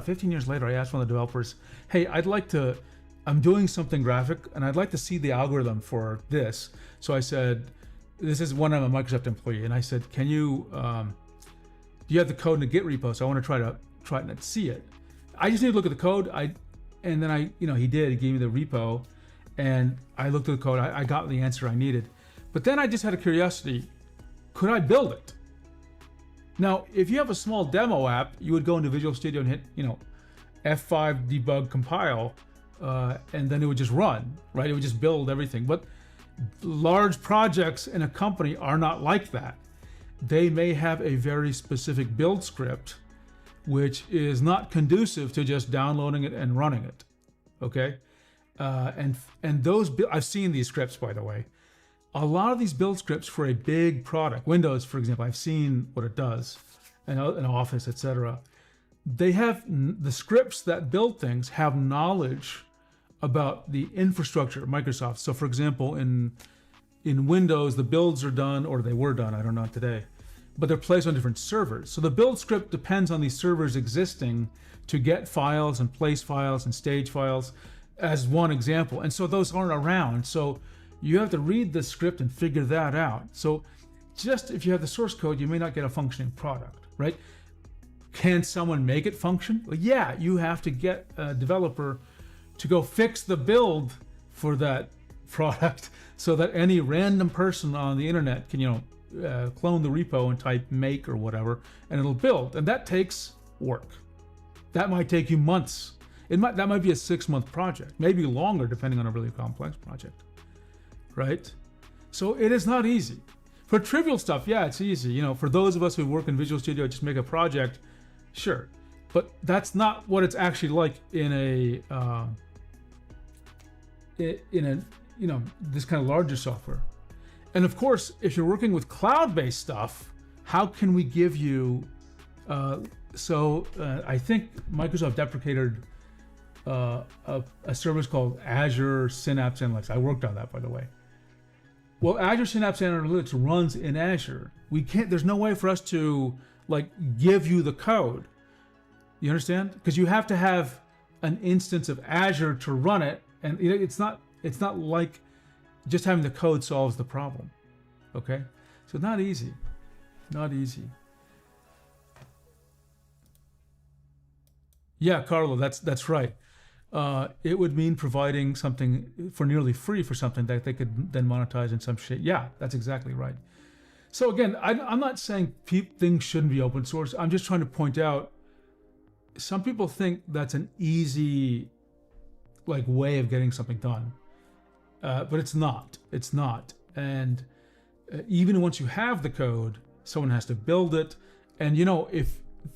15 years later, I asked one of the developers, hey, I'm doing something graphic, and I'd like to see the algorithm for this. So I said, this is when I'm a Microsoft employee, and I said, can you, do you have the code in the Git repo? So I want to try to see it. I just need to look at the code. He did, he gave me the repo. And I looked at the code, I got the answer I needed. But then I just had a curiosity, could I build it? Now, if you have a small demo app, you would go into Visual Studio and hit, F5 debug compile, and then it would just run, right? It would just build everything. But large projects in a company are not like that. They may have a very specific build script, which is not conducive to just downloading it and running it, okay? And those, I've seen these scripts, by the way. A lot of these build scripts for a big product, Windows, for example, I've seen what it does, and Office, etc. They have, the scripts that build things have knowledge about the infrastructure of Microsoft. So for example, in Windows, the builds are done, or they were done, I don't know today, but they're placed on different servers. So the build script depends on these servers existing to get files and place files and stage files, as one example. And so those aren't around. So you have to read the script and figure that out. So just if you have the source code, you may not get a functioning product, right? Can someone make it function? Well, yeah, you have to get a developer to go fix the build for that product so that any random person on the internet can, clone the repo and type make or whatever, and it'll build. And that takes work. That might take you months. That might be a 6-month project, maybe longer, depending on a really complex project, right? So it is not easy. For trivial stuff, yeah, it's easy. For those of us who work in Visual Studio, just make a project, sure. But that's not what it's actually like in this kind of larger software. And of course, if you're working with cloud-based stuff, how can we give you? I think Microsoft deprecated a service called Azure Synapse Analytics. I worked on that, by the way. Well, Azure Synapse Analytics runs in Azure. There's no way for us to give you the code. You understand? Because you have to have an instance of Azure to run it, and it's not like just having the code solves the problem. Okay? So not easy. Not easy. Yeah, Carlo, that's right. It would mean providing something for nearly free for something that they could then monetize in some shape. Yeah, that's exactly right. So again, I'm not saying things shouldn't be open source. I'm just trying to point out, some people think that's an easy way of getting something done. But it's not. It's not. And even once you have the code, someone has to build it. And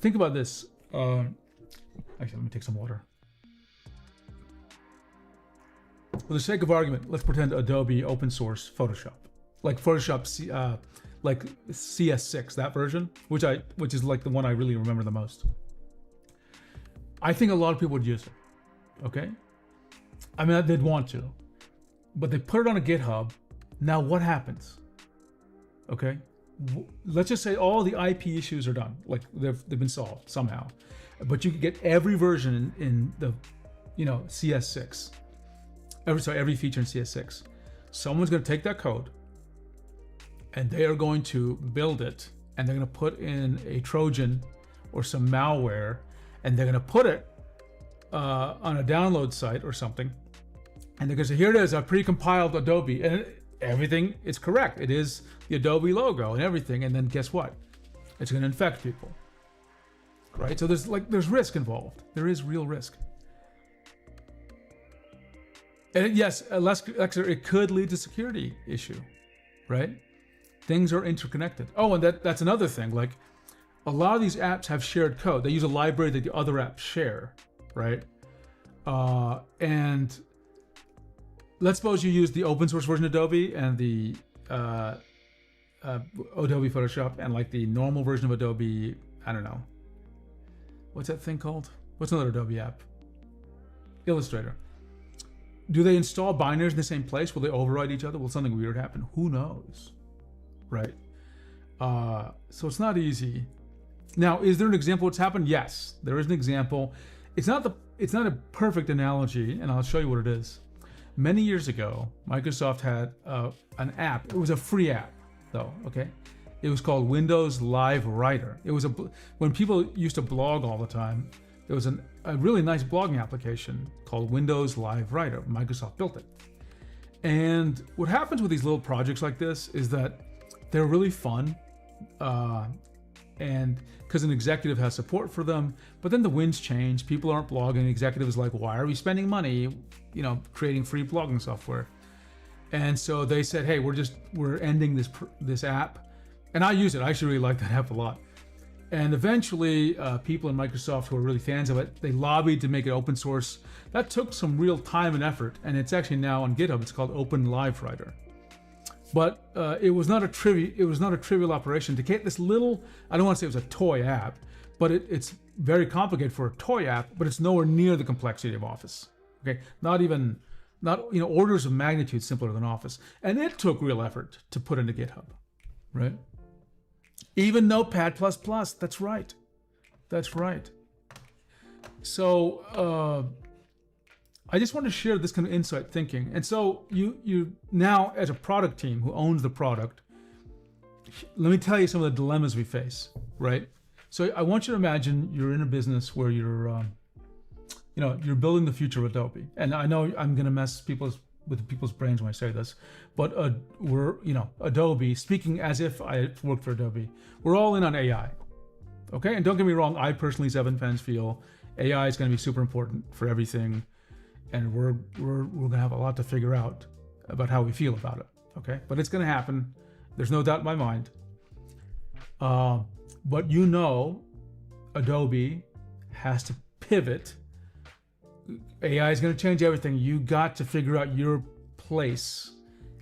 think about this. Actually, let me take some water. For the sake of argument, let's pretend Adobe open source Photoshop, like Photoshop, like CS6, that version, which is the one I really remember the most. I think a lot of people would use it. Okay, I mean they'd want to, but they put it on a GitHub. Now what happens? Okay, let's just say all the IP issues are done, they've been solved somehow, but you can get every version in the CS6. Every feature in CS6. Someone's going to take that code and they are going to build it, and they're going to put in a Trojan or some malware, and they're going to put it on a download site or something, and they're going to say, here it is, a pre-compiled Adobe, and everything is correct. It is the Adobe logo and everything, and then guess what? It's going to infect people, right? So there's risk involved. There is real risk. And yes, it could lead to security issue, right? Things are interconnected. Oh, and that's another thing. A lot of these apps have shared code. They use a library that the other apps share, right? And let's suppose you use the open source version of Adobe and the Adobe Photoshop and the normal version of Adobe, I don't know. What's that thing called? What's another Adobe app? Illustrator. Do they install binaries in the same place? Will they override each other? Will something weird happen? Who knows, right? So it's not easy. Now, is there an example of what's happened? Yes, there is an example. It's not a perfect analogy, and I'll show you what it is. Many years ago, Microsoft had an app. It was a free app, though. Okay, it was called Windows Live Writer. It was when people used to blog all the time. There was a really nice blogging application called Windows Live Writer. Microsoft built it. And what happens with these little projects like this is that they're really fun, and because an executive has support for them, but then the winds change. People aren't blogging. The executive is like, why are we spending money, creating free blogging software? And so they said, hey, we're ending this app. And I use it. I actually really like that app a lot. And eventually, people in Microsoft who are really fans of it, they lobbied to make it open source. That took some real time and effort, and it's actually now on GitHub. It's called Open Live Writer. But it was not a trivial operation to get this little. I don't want to say it was a toy app, but it's very complicated for a toy app. But it's nowhere near the complexity of Office. Okay, not orders of magnitude simpler than Office, and it took real effort to put into GitHub, right? Even Notepad++, that's right. So I just want to share this kind of insight thinking. And so you now, as a product team who owns the product, let me tell you some of the dilemmas we face, right? So I want you to imagine you're in a business where you're building the future of Adobe. And I know I'm going to mess with people's brains when I say this, but Adobe, speaking as if I worked for Adobe, we're all in on AI, okay? And don't get me wrong, I personally, Seven Pens, feel AI is going to be super important for everything, and we're going to have a lot to figure out about how we feel about it, okay? But it's going to happen. There's no doubt in my mind. But Adobe has to pivot. AI is going to change everything. You got to figure out your place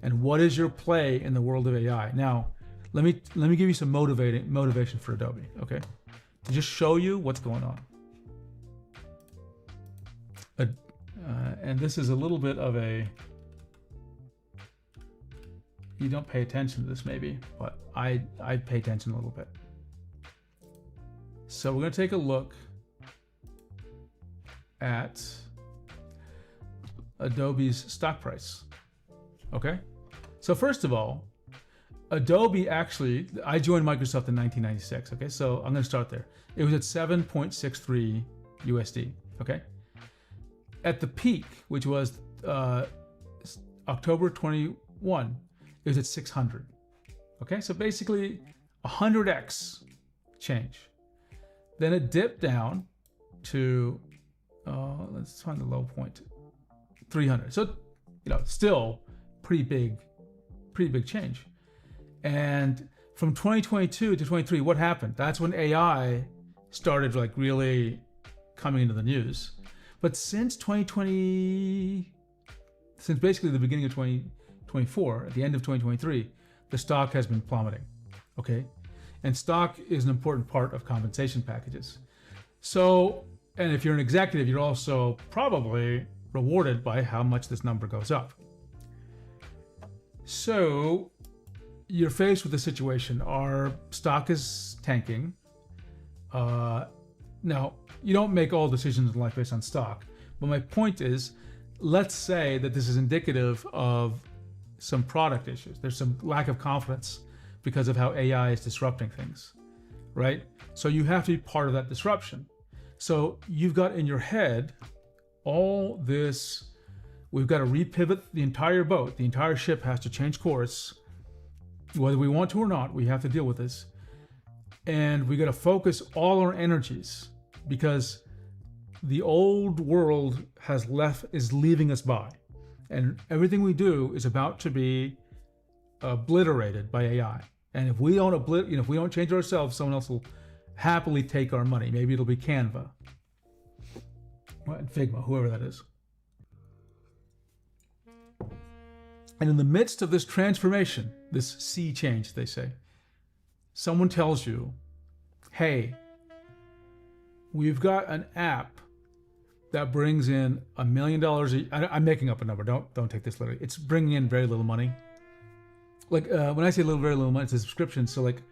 and what is your play in the world of AI. Now, let me give you some motivation for Adobe, okay? To just show you what's going on. And this is a little bit of you don't pay attention to this maybe, but I pay attention a little bit. So we're going to take a look at Adobe's stock price. Okay? So first of all, Adobe I joined Microsoft in 1996. Okay? So I'm going to start there. It was at 7.63 USD. Okay? At the peak, which was October 21, it was at 600. Okay? So basically 100x change. Then it dipped down to let's find the low point, 300. So, still pretty big change. And from 2022 to 23, what happened? That's when AI started really coming into the news. But since basically the beginning of 2024, at the end of 2023, the stock has been plummeting. Okay, and stock is an important part of compensation packages. So. And if you're an executive, you're also probably rewarded by how much this number goes up. So you're faced with a situation. Our stock is tanking. Now, you don't make all decisions in life based on stock. But my point is, let's say that this is indicative of some product issues. There's some lack of confidence because of how AI is disrupting things, right? So you have to be part of that disruption. So you've got in your head all this, we've got to repivot the entire boat. The entire ship has to change course. Whether we want to or not, we have to deal with this. And we got to focus all our energies because the old world is leaving us by. And everything we do is about to be obliterated by AI. And if we don't change ourselves, someone else will happily take our money. Maybe it'll be Canva, Figma, whoever that is. And in the midst of this transformation, this sea change, they say, someone tells you, hey, we've got an app that brings in $1 million. I'm making up a number. Don't take this literally. It's bringing in very little money. When I say very little money, it's a subscription. So it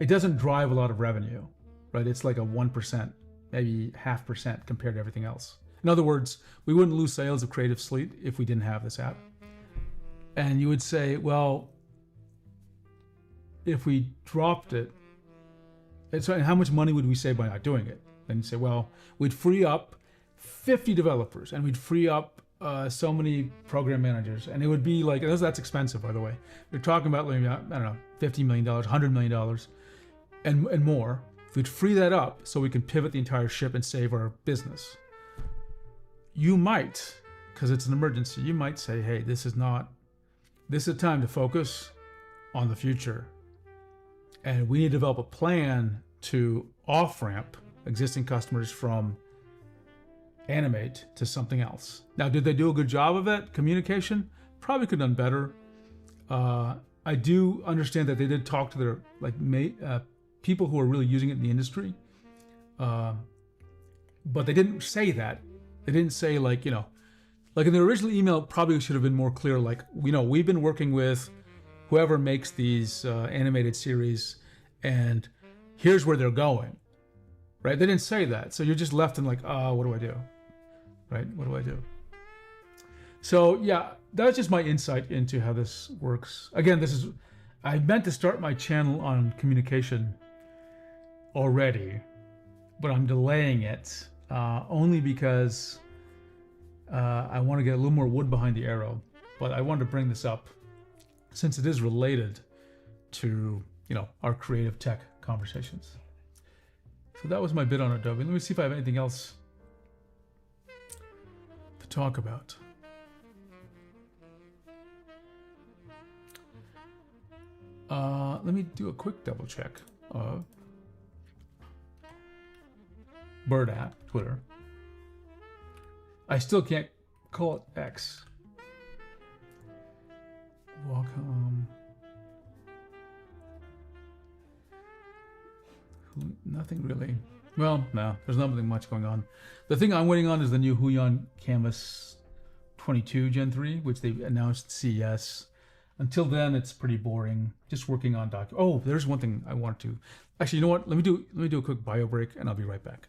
doesn't drive a lot of revenue, right? It's like a 1%, maybe 0.5% compared to everything else. In other words, we wouldn't lose sales of Creative Suite if we didn't have this app. And you would say, well, if we dropped it, and how much money would we save by not doing it? Then you say, well, we'd free up 50 developers and we'd free up so many program managers, and it would be like that's expensive, by the way. You're talking about maybe I don't know, $50 million, $100 million, and more. If we'd free that up so we can pivot the entire ship and save our business, you might, because it's an emergency, you might say, hey, this is a time to focus on the future. And we need to develop a plan to off-ramp existing customers from Animate to something else. Now, did they do a good job of that communication? Probably could have done better. I do understand that they did talk to their people who are really using it in the industry, but they didn't say that. They didn't say like in the original email, it probably should have been more clear. Like, we've been working with whoever makes these animated series, and here's where they're going. Right? They didn't say that, so you're just left in like, what do I do? Right? What do I do? So yeah, that's just my insight into how this works. Again, I meant to start my channel on communication already, but I'm delaying it only because I want to get a little more wood behind the arrow. But I wanted to bring this up since it is related to our creative tech conversations. So that was my bit on Adobe. Let me see if I have anything else to talk about. Let me do a quick double check of Bird at Twitter. I still can't call it X. Welcome. Nothing really. Well, no, there's nothing much going on. The thing I'm waiting on is the new Huion Canvas 22 Gen 3, which they announced at CES. Until then, it's pretty boring. Just working on Oh, there's one thing I want to. Actually, you know what? Let me do a quick bio break, and I'll be right back.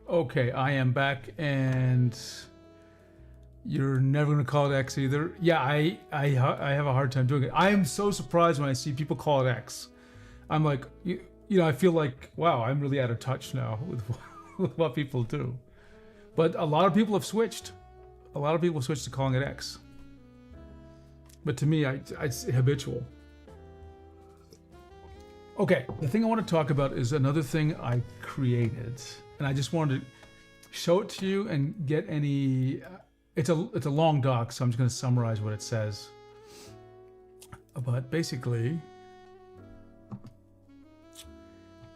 Okay, I am back, and you're never gonna call it X either. Yeah, I have a hard time doing it. I am so surprised when I see people call it X. I'm like, you know, I feel like, wow, I'm really out of touch now with, with what people do. But a lot of people have switched. A lot of people have switched to calling it X. But to me, it's habitual. Okay, the thing I want to talk about is another thing I created, and I just wanted to show it to you and get any. It's a long doc, so I'm just going to summarize what it says. But basically,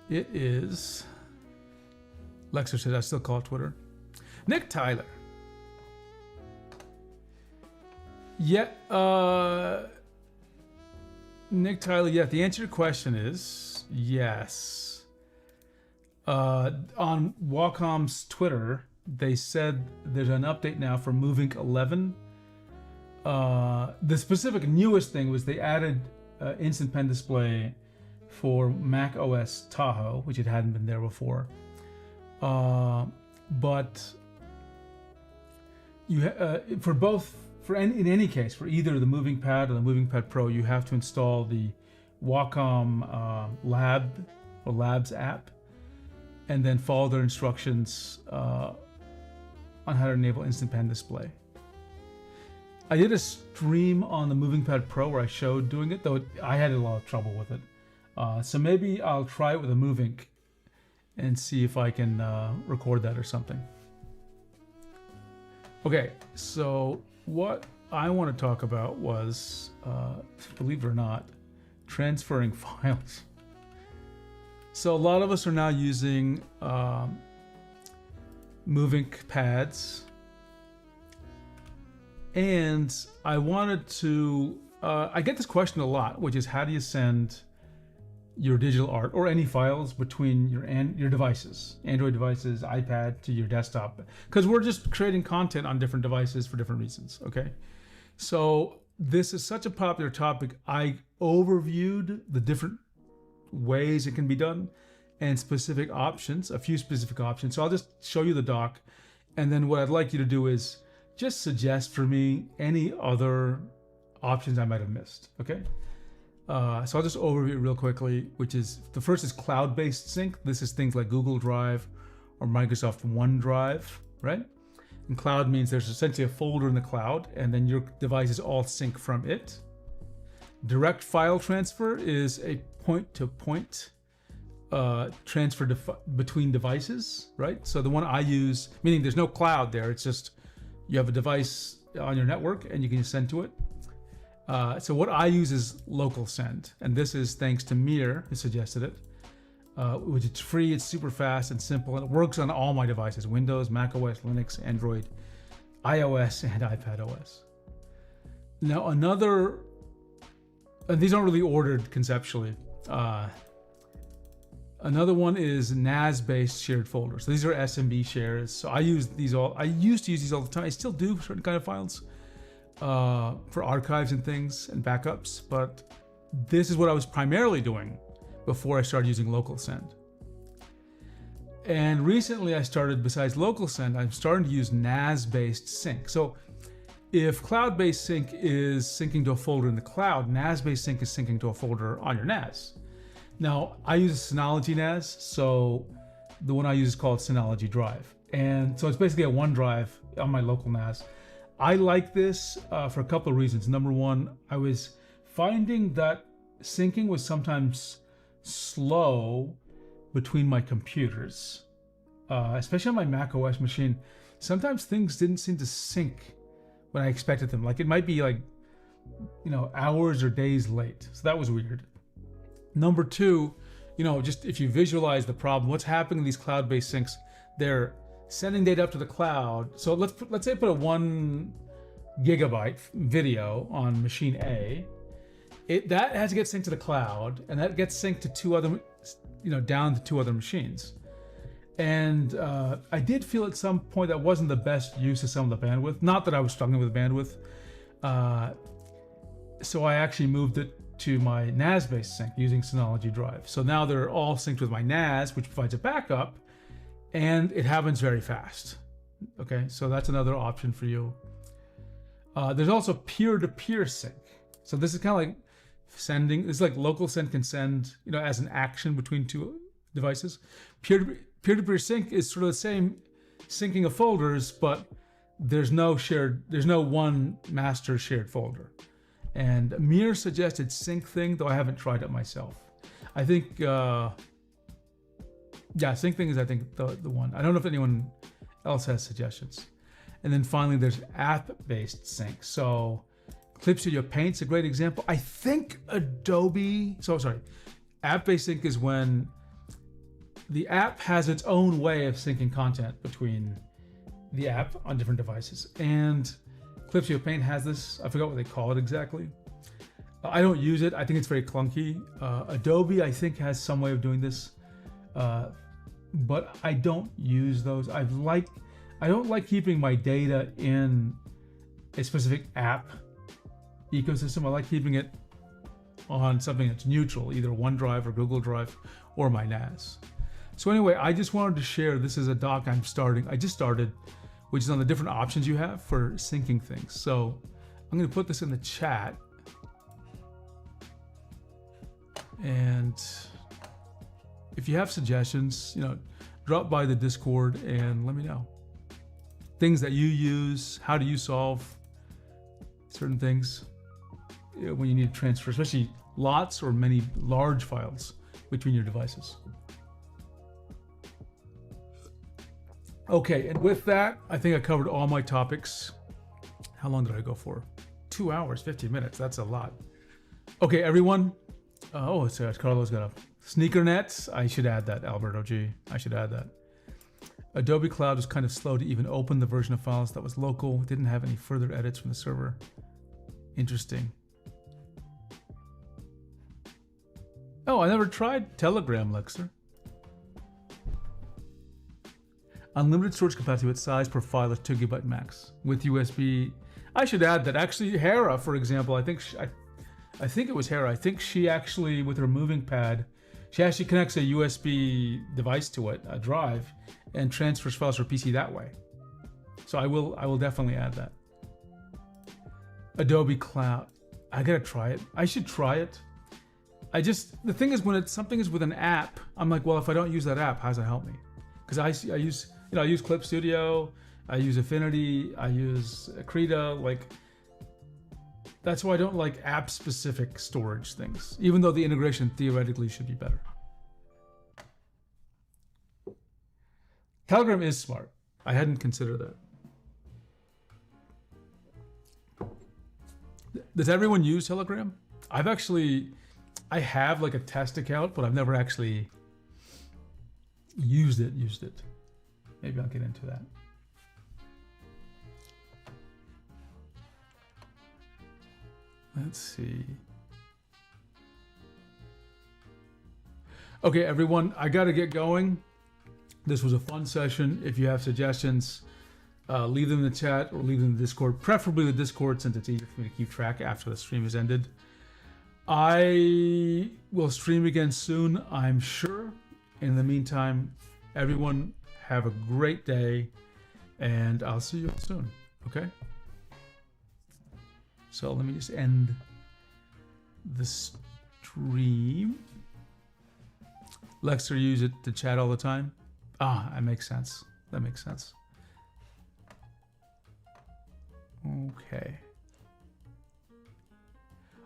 it is. Lexer said I still call it Twitter. Nick Tyler. Yeah, Nick Tyler, yeah, the answer to your question is yes. On Wacom's Twitter, they said there's an update now for Movink 11. The specific newest thing was they added Instant Pen Display for Mac OS Tahoe, which it hadn't been there before. But you in any case, for either the Moving Pad or the Moving Pad Pro, you have to install the Wacom Labs app, and then follow their instructions on how to enable Instant Pen Display. I did a stream on the Moving Pad Pro where I showed doing it, though I had a lot of trouble with it. So maybe I'll try it with a Movink and see if I can record that or something. Okay, so what I want to talk about was, believe it or not, transferring files. So a lot of us are now using Movink pads, and I wanted to, I get this question a lot, which is how do you send your digital art or any files between your devices, Android devices, iPad to your desktop, because we're just creating content on different devices for different reasons. Okay, so this is such a popular topic. I overviewed the different ways it can be done and specific options, a few specific options. So I'll just show you the doc, and then what I'd like you to do is just suggest for me any other options I might have missed. Okay. So I'll just overview it real quickly, which is, the first is cloud-based sync. This is things like Google Drive or Microsoft OneDrive, right? And cloud means there's essentially a folder in the cloud, and then your devices all sync from it. Direct file transfer is a point-to-point transfer between devices, right? So the one I use, meaning there's no cloud there, it's just you have a device on your network and you can just send to it. So what I use is local send, and this is thanks to Mir, who suggested it, which is free, it's super fast and simple, and it works on all my devices: Windows, Mac OS, Linux, Android, iOS, and iPadOS. Now another, and these aren't really ordered conceptually, another one is NAS-based shared folders. So these are SMB shares. So I used to use these all the time. I still do for certain kind of files. For archives and things and backups, but this is what I was primarily doing before I started using local send. And recently I started, besides local send, I'm starting to use NAS-based sync. So if cloud-based sync is syncing to a folder in the cloud, NAS-based sync is syncing to a folder on your NAS. Now I use a Synology NAS, so the one I use is called Synology Drive. And so it's basically a OneDrive on my local NAS. I like this for a couple of reasons. Number one, I was finding that syncing was sometimes slow between my computers, especially on my Mac OS machine. Sometimes things didn't seem to sync when I expected them. Like it might be like, hours or days late. So that was weird. Number two, just if you visualize the problem, what's happening in these cloud-based syncs, they're sending data up to the cloud. So let's say I put a 1 gigabyte video on machine A. That has to get synced to the cloud, and that gets synced to two other, down to two other machines. And I did feel at some point that wasn't the best use of some of the bandwidth. Not that I was struggling with bandwidth. So I actually moved it to my NAS-based sync using Synology Drive. So now they're all synced with my NAS, which provides a backup. and it happens very fast. Okay, so that's another option for you. There's also peer-to-peer sync. So this is kind of like sending. It's like local send can send, as an action between two devices. Peer-to-peer sync is sort of the same syncing of folders, but there's no one master shared folder. And Mir suggested sync thing, though I haven't tried it myself. I think, sync thing is the one. I don't know if anyone else has suggestions. And then finally, there's app-based sync. So Clip Studio Paint's a great example. I think app-based sync is when the app has its own way of syncing content between the app on different devices. And Clip Studio Paint has this. I forgot what they call it exactly. I don't use it. I think it's very clunky. Adobe, I think, has some way of doing this. But I don't use those. I don't like keeping my data in a specific app ecosystem. I like keeping it on something that's neutral, either OneDrive or Google Drive or my NAS. So anyway, I just wanted to share, this is a doc I just started, which is on the different options you have for syncing things. So I'm going to put this in the chat. And if you have suggestions, drop by the Discord and let me know. Things that you use, how do you solve certain things when you need to transfer, especially lots or many large files between your devices. Okay, and with that, I think I covered all my topics. How long did I go for? 2 hours, 50 minutes. That's a lot. Okay, everyone. Carlos got up. SneakerNet, I should add that, Alberto G. I should add that. Adobe Cloud was kind of slow to even open the version of files that was local. Didn't have any further edits from the server. Interesting. Oh, I never tried Telegram, Lexer. Unlimited storage capacity with size per file is 2 GB max with USB. I should add that actually Hera, for example, I think it was Hera. I think she actually, with her moving pad, she actually connects a USB device to it, a drive, and transfers files to her PC that way. So I will definitely add that. Adobe Cloud. I gotta try it. I should try it. The thing is, when something is with an app, I'm like, well, if I don't use that app, how does that help me? Because I use Clip Studio, I use Affinity, I use Krita, that's why I don't like app-specific storage things, even though the integration theoretically should be better. Telegram is smart. I hadn't considered that. Does everyone use Telegram? I have a test account, but I've never actually used it. Maybe I'll get into that. Let's see. Okay, everyone, I got to get going. This was a fun session. If you have suggestions, leave them in the chat or leave them in the Discord, preferably the Discord since it's easier for me to keep track after the stream has ended. I will stream again soon, I'm sure. In the meantime, everyone have a great day and I'll see you soon, okay? So let me just end the stream. Lexer use it to chat all the time. That makes sense. That makes sense. Okay.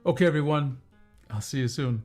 Okay, everyone. I'll see you soon.